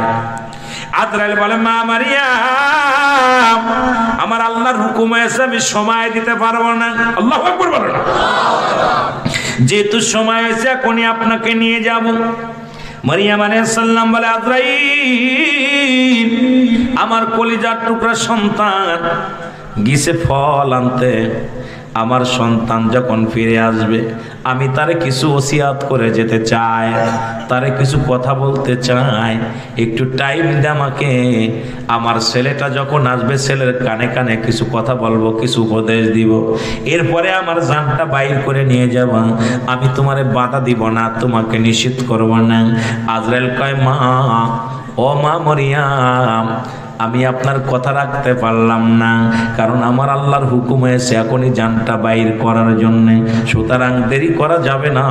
আজরাইল বলে, মা মারিয়াম আমার আল্লাহর হুকুম আছে, আমি সময় দিতে পারবো না। আল্লাহু আকবার বলো না। যেহেতু সময় হয়েছে এখনই আপনাকে নিয়ে যাব। মারিয়াম আলাইহিস সালাম বলে, আজরাইল আমার কলিজার টুকরা সন্তান গিয়েছে ফল আনতে। আমার সন্তান যখন ফিরে আসবে আমি তারে কিছু ওসিয়াত করে যেতে চাই, তারে কিছু কথা বলতে চাই, একটু টাইম দে আমাকে। আমার ছেলেটা যখন আসবে ছেলের কানে কানে কিছু কথা বলবো, কিছু উপদেশ দিব, এরপরে আমার জানটা বাইর করে নিয়ে যাব। আমি তোমারে বাধা দিব না, তোমাকে নিষেধ করব না। আজরাইল কয়, মা ও মা মরিয়াম আমি আপনার কথা রাখতে পারলাম না, কারণ আমার আল্লাহর হুকুম হয়েছে এখনই জানটা বাইর করার জন্য, সুতরাং দেরি করা যাবে না।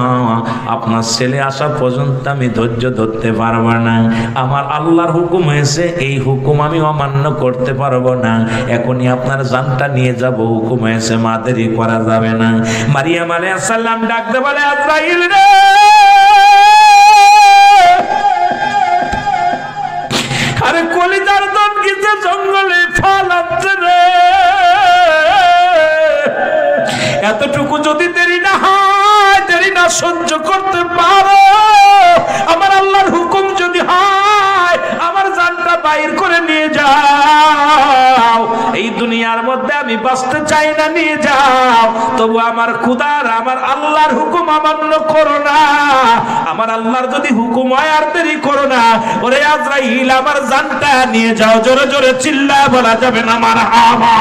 আপনার ছেলে আসা পর্যন্ত আমি ধৈর্য ধরতে পারবো না। আমার আল্লাহর হুকুম হয়েছে, এই হুকুম আমি অমান্য করতে পারবো না। এখনই আপনার জানটা নিয়ে যাব, হুকুম হয়েছে মা, দেরি করা যাবে না। মারিয়াম আলাইহিস সালাম ডাকতে বলে, আজরাইল রে, আরে কলিজার দন গিয়ে জঙ্গলে ফল আনতে রে, এতটুকু যদি দেরি না হয়, দেরি না সহ্য করতে পারো, আমার আল্লাহর হুকুম যদি হয় আমার জানটা বাইর করে নিয়ে যাও। এই দুনিয়ার মধ্যে আমি বাঁচতে চাই না, নিয়ে যাও, তবু আমার খুদার আমার আল্লাহর হুকুম অমান্য করো না। আমার আল্লাহর যদি হুকুম হয় আর দেরি করো না। ওরে আজরাইল আমার জানটা নিয়ে যাও। জোরে জোরে চিল্লায় বলা যাবে না মারহাবা।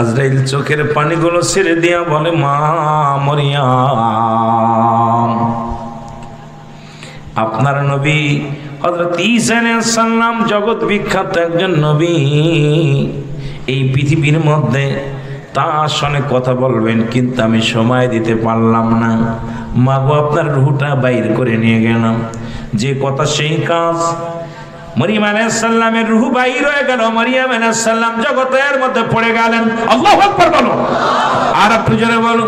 আজরাইল চোখের পানিগুলো ছেড়ে দিয়া বলে, মা মরিয়াম আপনার নবী হযরত ঈসা আলাইহিস সালাম জগৎ বিখ্যাত একজন নবী, এই পৃথিবীর মধ্যে তার সঙ্গে কথা বলবেন, কিন্তু আমি সময় দিতে পারলাম না। মা গো, আপনার রুহটা বাইর করে নিয়ে গেলাম। যে কথা সেই কাজ। মরিয়ম আলাইহিস সালামের রূহ বাইর হয়ে গেল। মরিয়ম আলাইহিস সালাম জগতের মধ্যে পড়ে গেলেন। আল্লাহু আকবার বলো, আর একটু জোরে বলো।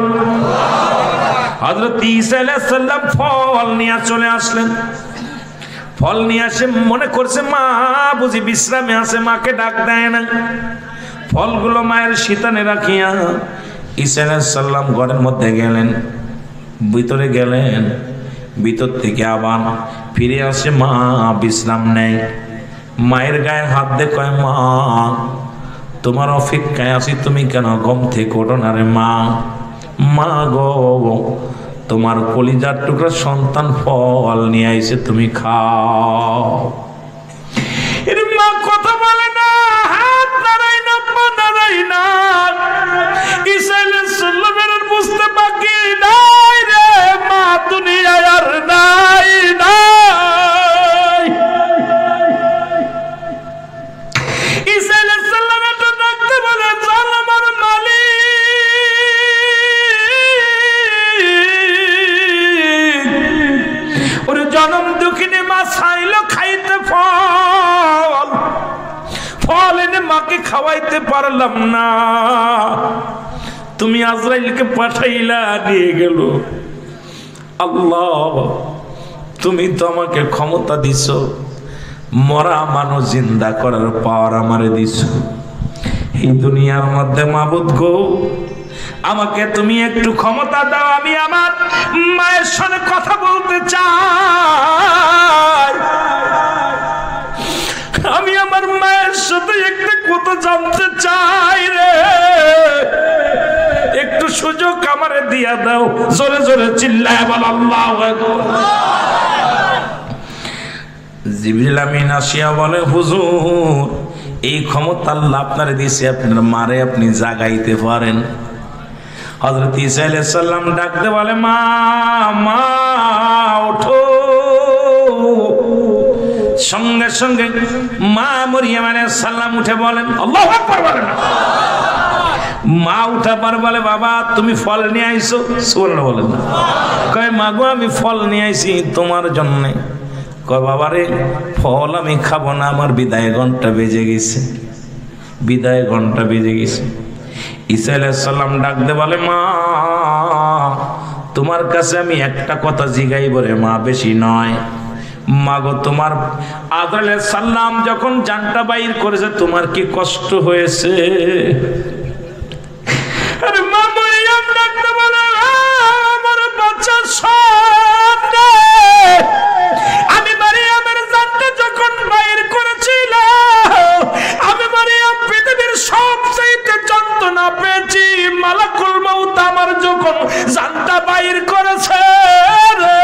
হযরত ঈসা আলাইহিস সালাম ফল নিয়ে চলে আসলেন। ফল নিয়ে আসে, মনে করছে মা বুঝি বিশ্রামে আছে, মাকে ডাক দেয় না। ফলগুলো মায়ের শীতানে রাখিয়া ঈসা আলাইহিস সালাম ঘরের মধ্যে গেলেন, ভিতরে গেলেন। ভিতর থেকে আবার ফিরে আসে, মা বিশ্রাম নেয়। মায়ের গায়ে হাত দিয়ে কয়, মা তোমার অপেক্ষায় আছি, তুমি কেন ঘুম থেকে ওঠো না রে মা? মা গো, তোমার কলিজার টুকরা সন্তান ফল নিয়ে আইছে, তুমি খাও। এর মা কথা বলে না, হাত নাড়াই না, পা নাড়াই না। ঈসা আলাইহিস সালামের বুঝতে বাকি নাই রে মা, দুনিয়ায় আর নাই নাই। ঈসা আলাইহিস সালাম এটা ডাকতে বলে, জান আমার মালিক, ওরে জনম দুঃখিনী মা চাইলো খাইতে ফল, ফল এনে মাকে খাওয়াইতে পারলাম না। তুমি আজরাইলকে পাঠাইলা, নিয়ে গেল। আল্লাহ, তুমি তো আমাকে ক্ষমতা দিছ, মরা মানুষ জিন্দা করার পাওয়ার আমারে দিছ। এই দুনিয়ার মধ্যে মাবুদ গো, আমাকে তুমি একটু ক্ষমতা দাও, আমি আমার মায়ের সাথে কথা বলতে চাই। আমি আমার মায়ের সাথে একটু কথা জানতে চাই রে, একটু সুযোগ আমারে দিয়া দাও। জোরে জোরে চিল্লায় বল আল্লাহু আকবার। জিবরিল আমিন আসিয়া বলে, হুজুর এই ক্ষমতা আল্লাহ আপনারে দিয়েছে, আপনার মারে আপনি জাগাইতে পারেন। হযরত ঈসা আলাইহিস সালাম ডাকতে বলে, মা মা ওঠো। সঙ্গে সঙ্গে মা মরিয়ম আলাইহিস সালাম উঠে বলেন, আল্লাহু আকবার বলেন। মা উঠা পার বলে, বাবা তুমি ফল নিয়ে আইছো? সুবহানাল্লাহ বলেন। কয় মা গো, আমি ফল নিয়ে আইছি তোমার জন্য। কয় বাবা রে, ফল আমি খাবো না, আমার বিদায় ঘন্টা বেজে গেছে, বিদায় ঘন্টা বেজে গেছে। ঈসা আলাইহিস সালাম ডাকতে বলে, মা তোমার কাছে আমি একটা কথা জিগাইব রে মা, বেশি নয়। মা গো, তোমার আদর আলাইহিস সালাম যখন জানটা বাইর করেছে, তোমার কি কষ্ট হয়েছে? আরে মা মরিয়ম ডাকতে বলে, আমার বাচ্চা সন্তান, আমি মরিয়মের জানটা যখন বাইর করেছিলাম, আমি মরিয়ম পৃথিবীর সবচেয়ে যন্ত্রণা পেয়েছি। মালাকুল মাউত আমার যখন জানটা বাইর করেছে রে,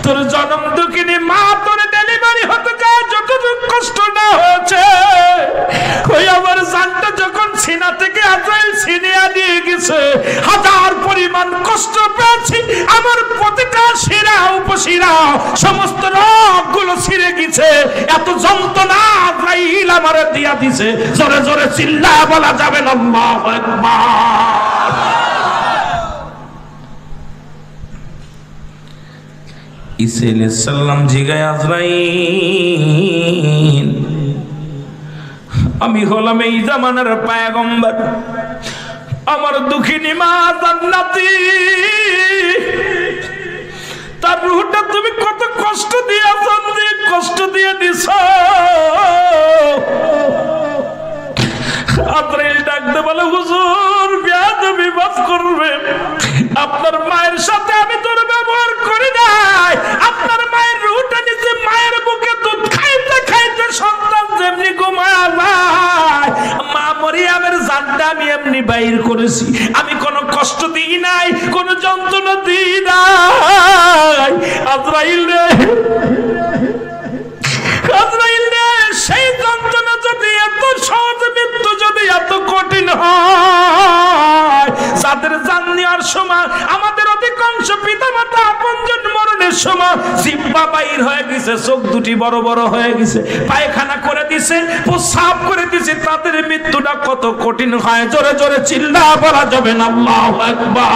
তোর জন্ম দুঃখিনী মা, তোর ডেলিভারি হতে যায় যতটুকু কষ্ট না হয়েছে, ওই আমার জানটা যখন সিনা থেকে আজরাইল ছিনিয়ে নিয়ে গেছে, হাজার পরিমাণ কষ্ট পেয়েছি। আমার প্রতিটা শিরা উপশিরা সমস্ত রগগুলো ছিঁড়ে গেছে, এত যন্ত্রণা আজরাইল আমারে দিয়া দিছে। জোরে জোরে চিল্লায় বলা যাবে না আল্লাহু আকবার। ঈসা আলাইহিস সালাম জিগায়, আজরাইল আমি হলাম এই জামানার পয়গম্বর, আমার দুঃখিনী মা জান্নাতি, তার রূহটা তুমি কত কষ্ট দিয়েছ, কষ্ট দিয়ে দিছ। আজরাইল ডাকতে বলে, হুজুর বেয়াদবি মাফ করবেন, আপনার মায়ের সাথে আমি দুর্ব্যবহার করি নাই। আপনার মায়ের রূহটা নিচে মায়ের বুকে দুধ খাইতে খাইতে সন্তান যেমনি ঘুমায় যায়, মা মরিয়মের জানটা আমি এমনি বাইর করেছি। আমি কোনো কষ্ট দিই নাই, কোনো যন্ত্রণা দিই নাই। আজরাইল রে, আজরাইল রে, সেই যন্ত্রণা যদি এত সহজ, মৃত্যু যদি এত কঠিন হয়, যাদের জান নেওয়ার সময় আমাদের অধিকাংশ পিতা মাতা আপনজন মরণের সময় জিহ্বা পা বাইর হয়ে গেছে, চোখ দুটি বড় বড় হয়ে গেছে, পায়খানা করে দিছে, প্রস্রাব করে দিছে। তাদের মৃত্যুটা কত কঠিন হয়, জোরে জোরে চিল্লা বলা যাবে না আল্লাহু আকবার।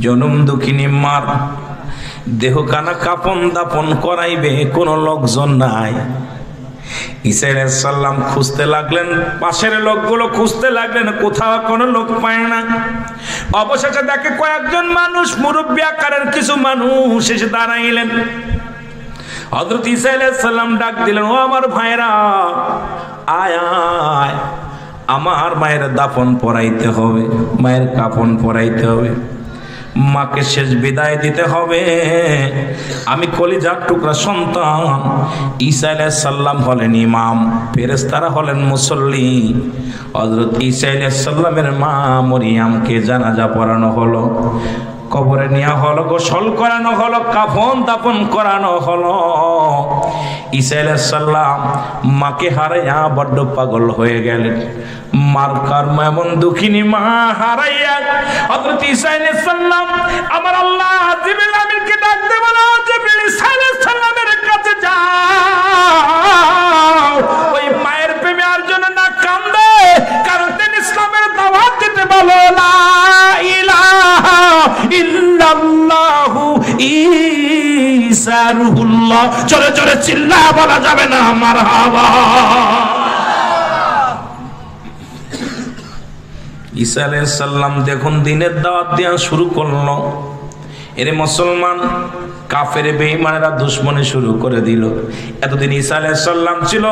জনম দুঃখিনী মার দেহ কানা কাপন দাপন করাইবে কোনো লোকজন নাই। ঈসা আলাইহিস সালাম খুঁজতে লাগলেন, পাশের লোকগুলো খুঁজতে লাগলেন, কোথাও কোনো লোক পায় না। অবশেষে দেখে কয়েকজন মানুষ, মুরব্বী আকারের কিছু মানুষ এসে দাঁড়াইলেন। হযরত ঈসা আলাইহিস সালাম ডাক দিলেন, ও আমার ভাইরা, আয় আয়, আমার মায়ের দাফন পরাইতে হবে, মায়ের কাফন পরাইতে হবে, মাকে শেষ বিদায় দিতে হবে। আমি কলিজার টুকরা সন্তান। ঈসা আলাইহিস সালাম হলেন ইমাম, ফেরেশতারা হলেন মুসল্লি। হযরত ঈসা আলাইহিস সালামের মা মরিয়মকে জানাজা পড়ানো হলো, কবরে নেওয়া হলো, গোসল করানো হলো, কাফন দাফন করানো হলো। ঈসা আলাইহিস সালাম মাকে হারাইয়া বড্ড পাগল হয়ে গেলেন। মার কর্ম এমন দুঃখিনী মা হারাইয়া হযরত ঈসা আলাইহিস সালাম আমার আল্লাহ জিবরিল আমিনকে ডাক দিয়ে বলে, জিবরিল ঈসা আলাইহিস সালামের কাছে যাও, ওই মায়ের প্রেমে আর যেন না কান্দে, কারণ তিনি ইসলামের দাওয়াত দিতে বলো, লা ইলাহা ইল্লাল্লাহু ঈসা রুহুল্লাহ। জোরে জোরে চিল্লা বলা যাবে না মারহাবা। ঈসা আলাইহিস সালাম দেখুন দিনের দাওয়াত দেওয়া শুরু করলো। এরে মুসলমান, কাফের বেঈমানেরা দুশমনি শুরু করে দিল। এতদিন ঈসা আলাইহিস সালাম ছিল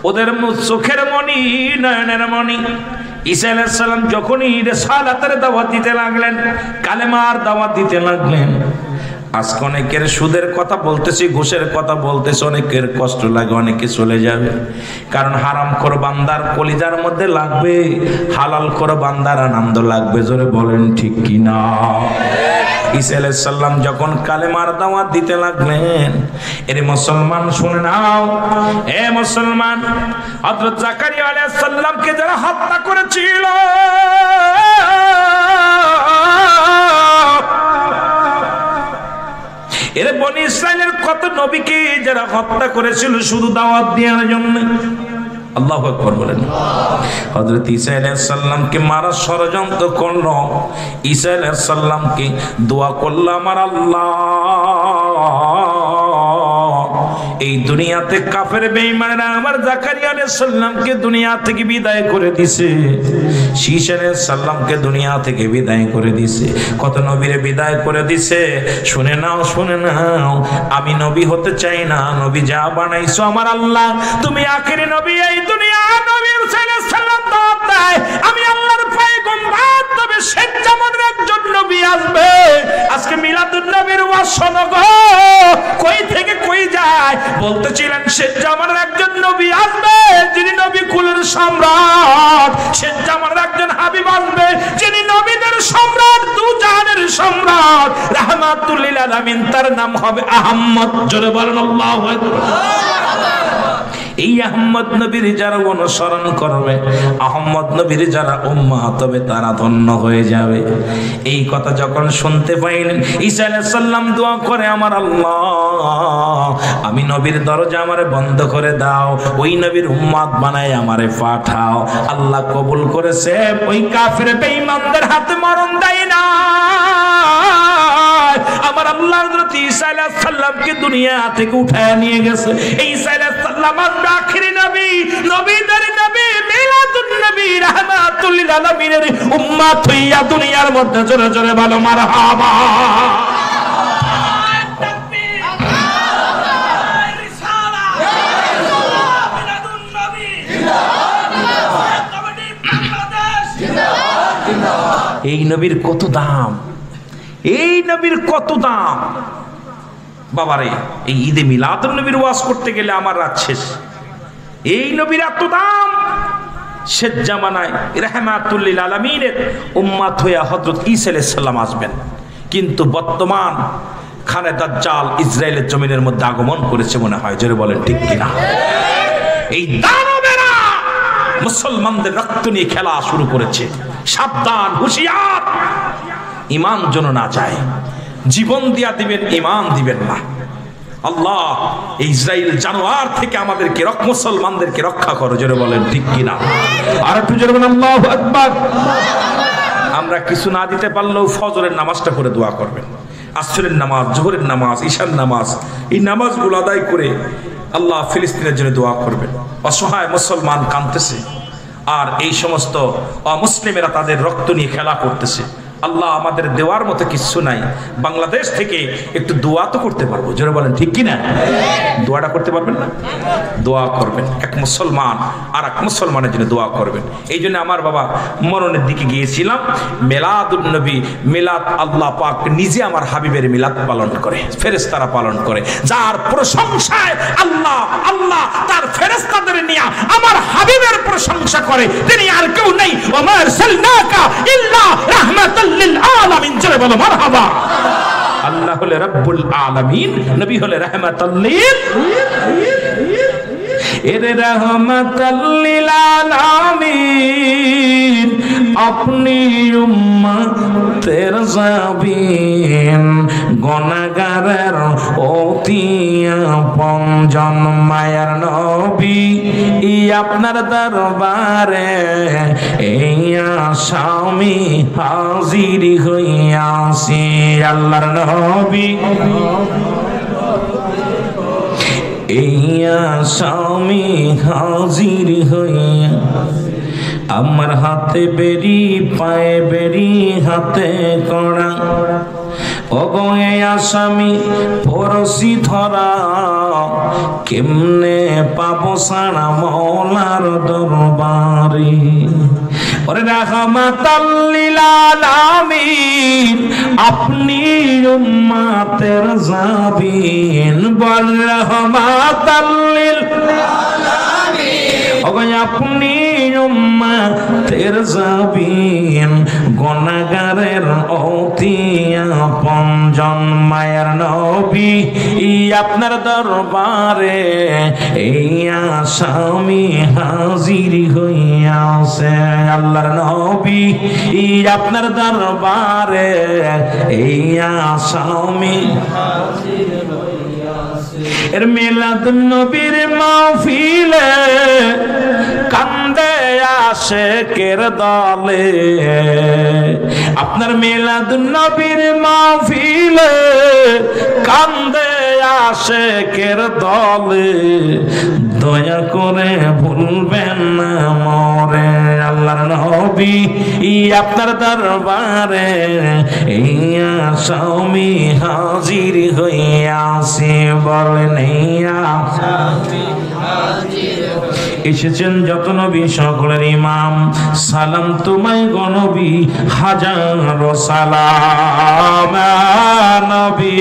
ওদের চোখের মণি, নয়নের মণি। ঈসা আলাইহিস সালাম যখনই রিসালাতের দাওয়াত দিতে লাগলেন, কালেমার দাওয়াত দিতে লাগলেন, আজকে অনেকের সুদের কথা বলতেছি, ঘুষের কথা বলতেছি, অনেকের কষ্ট লাগে, অনেকে চলে যাবে, কারণ হারাম খোর বান্দার কলিজার মধ্যে লাগবে, হালাল খোর বান্দার আনন্দ লাগবে। জোরে বলেন ঠিক কিনা? ঈসা আলাইহিস সালাম যখন কালেমার দাওয়াত দিতে লাগলেন, এর মুসলমান শুনে নাও, এ মুসলমান, হযরত জাকারিয়া আলাইহিস সালামকে যারা হত্যা করেছিল, এর বনি ইসরাইলের কত নবীকে যারা হত্যা করেছিল শুধু দাওয়াত দেওয়ার জন্য। আল্লাহু আকবার বলেন। হযরত ঈসা আলাইহিস সালামকে মারার ষড়যন্ত্র করলো। ঈসা আলাইহিস সালামকে দোয়া করলো, আমার আল্লাহ এই দুনিয়াতে কাফের বেঈমানরা আমার জাকারিয়া আলাইহিস সালামকে দুনিয়া থেকে বিদায় করে দিয়েছে, ঈসা আলাইহিস সালামকে দুনিয়া থেকে বিদায় করে দিয়েছে, কত নবীরে বিদায় করে দিয়েছে। শুনে নাও, শুনে নাও, আমি নবী হতে চাই না, নবী যা বানাইছো আমার আল্লাহ, তুমি আখেরি নবী এই দুনিয়া। নবী সাল্লাল্লাহু আলাইহি ওয়াসাল্লাম দাওয়াত দেয়, আমি আল্লাহর পয়গম্বর, তবে শেষ জামানের একজন নবী আসবে। আজকে মিলাদুন নবীর ওয়াজ শোনো গো, কই থেকে কই যায়। বলতেছিলেন শেষ জামানের একজন নবী আসবে, যিনি নবী কুলের সম্রাট। শেষ জামানের একজন হাবিব আসবে, যিনি নবীদের সম্রাট, দু জাহানের সম্রাট, রাহমাতুল লিল আলামিন। তার নাম হবে আহমদ। জোরে বলেন আল্লাহু আকবার। এই আহমদ নবীর যারা অনুসরণ করবে, আহমদ নবীর যারা উম্মত হবে, তারা ধন্য হয়ে যাবে। এই কথা যখন শুনতে পাইলেন, ঈসা আলাইহিস সালাম দোয়া করে, আমার আল্লাহ আমি নবীর দরজা আমারে বন্ধ করে দাও, ওই নবীর উম্মত বানায় আমারে পাঠাও। আল্লাহ কবুল করেছে। ওই কাফের বেঈমানদের হাতে মরণ দেয় না। আমার আল্লাহ হযরত ঈসা আলাইহিস সালামকে দুনিয়া থেকে উঠায় নিয়ে গেছে। এই ঈসা আলাইহিস সালাম আখিরি নবী, নবীদের নবী, মিলাদুন নবী, রাহমাতুল লিল আলামিনের উম্মত হইয়া দুনিয়ার মধ্যে জোরে জোরে বলো মারহাবা। এই নবীর কত দাম, এই নবীর কত দাম বাবারে। এই ঈদে মিলাদুন নবীর ওয়াজ করতে গেলে আমার রাত শেষ। এই নবীর এত দাম। শেষ জামানায় রাহমাতুল লিল আলামিনের উম্মত হয়ে হযরত ঈসা আলাইহিস সালাম আসবেন, কিন্তু বর্তমান খানে দাজ্জাল ইসরায়েলের জমিনের মধ্যে আগমন করেছে মনে হয়। জোরে বলেন ঠিক কিনা? এই দানবেরা মুসলমানদের রক্ত নিয়ে খেলা শুরু করেছে। সাবধান, হুঁশিয়ার। ইমান যেন না যায়। জীবন দিয়া দিবেন, ইমান দিবেন না। আল্লাহ এই ইসরাইল জানোয়ার থেকে আমাদেরকে মুসলমানদেরকে রক্ষা করো, জোরে বলেন ঠিক কিনা? আর একটু জোরে বলেন আল্লাহু আকবার। আমরা কিছু না দিতে পারলেও ফজরের নামাজটা করে দোয়া করবেন, আসরের নামাজ, জোহরের নামাজ, ঈশার নামাজ, এই নামাজগুলো আদায় করে আল্লাহ ফিলিস্তিনের জন্য দোয়া করবেন। অসহায় মুসলমান কাঁদতেছে, আর এই সমস্ত অমুসলিমেরা তাদের রক্ত নিয়ে খেলা করতেছে। আল্লাহ আমাদের দেওয়ার মতো কিছু নাই। বাংলাদেশ থেকে একটু দোয়া তো করতে পারবো, জোরে বলেন ঠিক কিনা? দোয়াটা করতে পারবেন না? দোয়া করবেন, এক মুসলমান আর এক মুসলমানের জন্য দোয়া করবেন। এই জন্য আমার বাবা মরণের দিকে গিয়েছিলাম। মিলাদুন নবী, মিলাদ আল্লাহ পাক নিজে আমার হাবিবের মিলাদ পালন করে, ফেরেশতারা পালন করে, যার প্রশংসায় আল্লাহ তার ফেরেশতাদের নিয়ে আমার হাবিবের প্রশংসা করে। তিনি আর কেউ নেই। ওয়া মা আরসালনাকা ইল্লা রাহমাতাল লিল আলামিন, জোরে বলো মারহাবা। আল্লাহ হলে রব্বুল আলামিন, নবী হলে রাহমাতাল লিল এর রাহমাতাল লিল আলামিন। আপনি উম্মতের জাবিন, গুনাহগারের অতি আপনজন মায়ার নবী, আপনার দরবারে এই আসামি হাজির হইয়াছি। আল্লাহর নবী এই আসামি হাজির হইয়া, আমার হাতে বেরি, পায়ে বেরি, হাতে কড়া, অগয়ে আসামি পরশি ধরা, কেমনে পাবো সারা মওলার দরবারে। ওরে রাহমাতাল লিল আলামিন, আপনি উম্মতের জাবিন, বল রাহমাতাল লিল আলামিন। ওগো আপনি উম্মতের জাবিন, গুনাহগারের অতি আপনজন মায়ার নবী, আপনার দরবারে এই আসামি হাজির হইয়াছে। আল্লাহর নবী আপনার দরবারে এই আসামি হাজির হইয়াছে। এর মিলাদুন নবীর মাহফিলে কান্দে আশেকের দলে, আপনার মিলাদুন নবীর মাহফিলে কান্দে আশেকের দলে, দয়া করে ভুলবেন না মরে। আল্লাহর নবী আপনার দরবারে এই আসামি হাজির হইয়াছে। বলেন এই আসামি হাজির এসেছেন যত নবী সকলের ইমাম, সালাম তোমায় গো নবী, হাজারো সালাম নবী।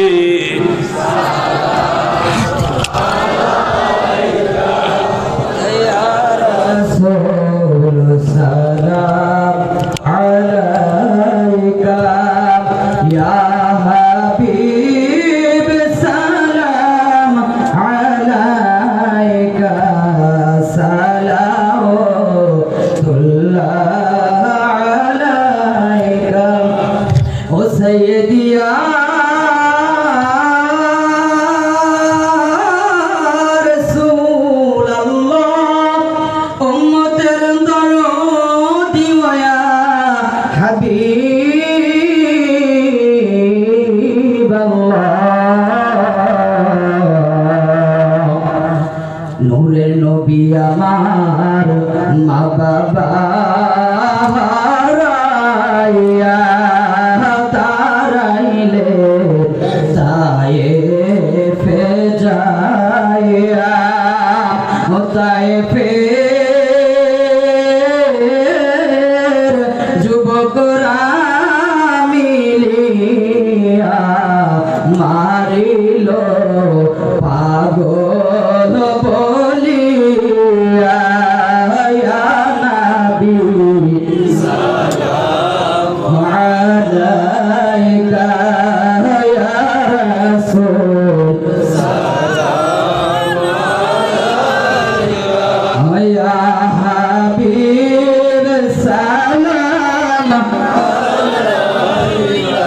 আমার মা বাবা হারাইয়া তারাইলে তায়েফে যাইয়া, তায়েফে যুবকরা মিলিয়া মারিল পাগল বলিয়া। ইয়া নবী সালাম আলাইকা, ইয়া রাসূল সালাম আলাইকা, ইয়া হাবিব সালাম আলাইকা।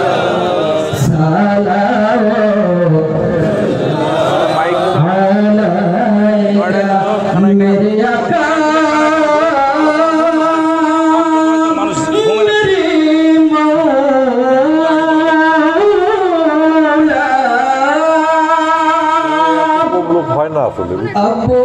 আসলে আপনি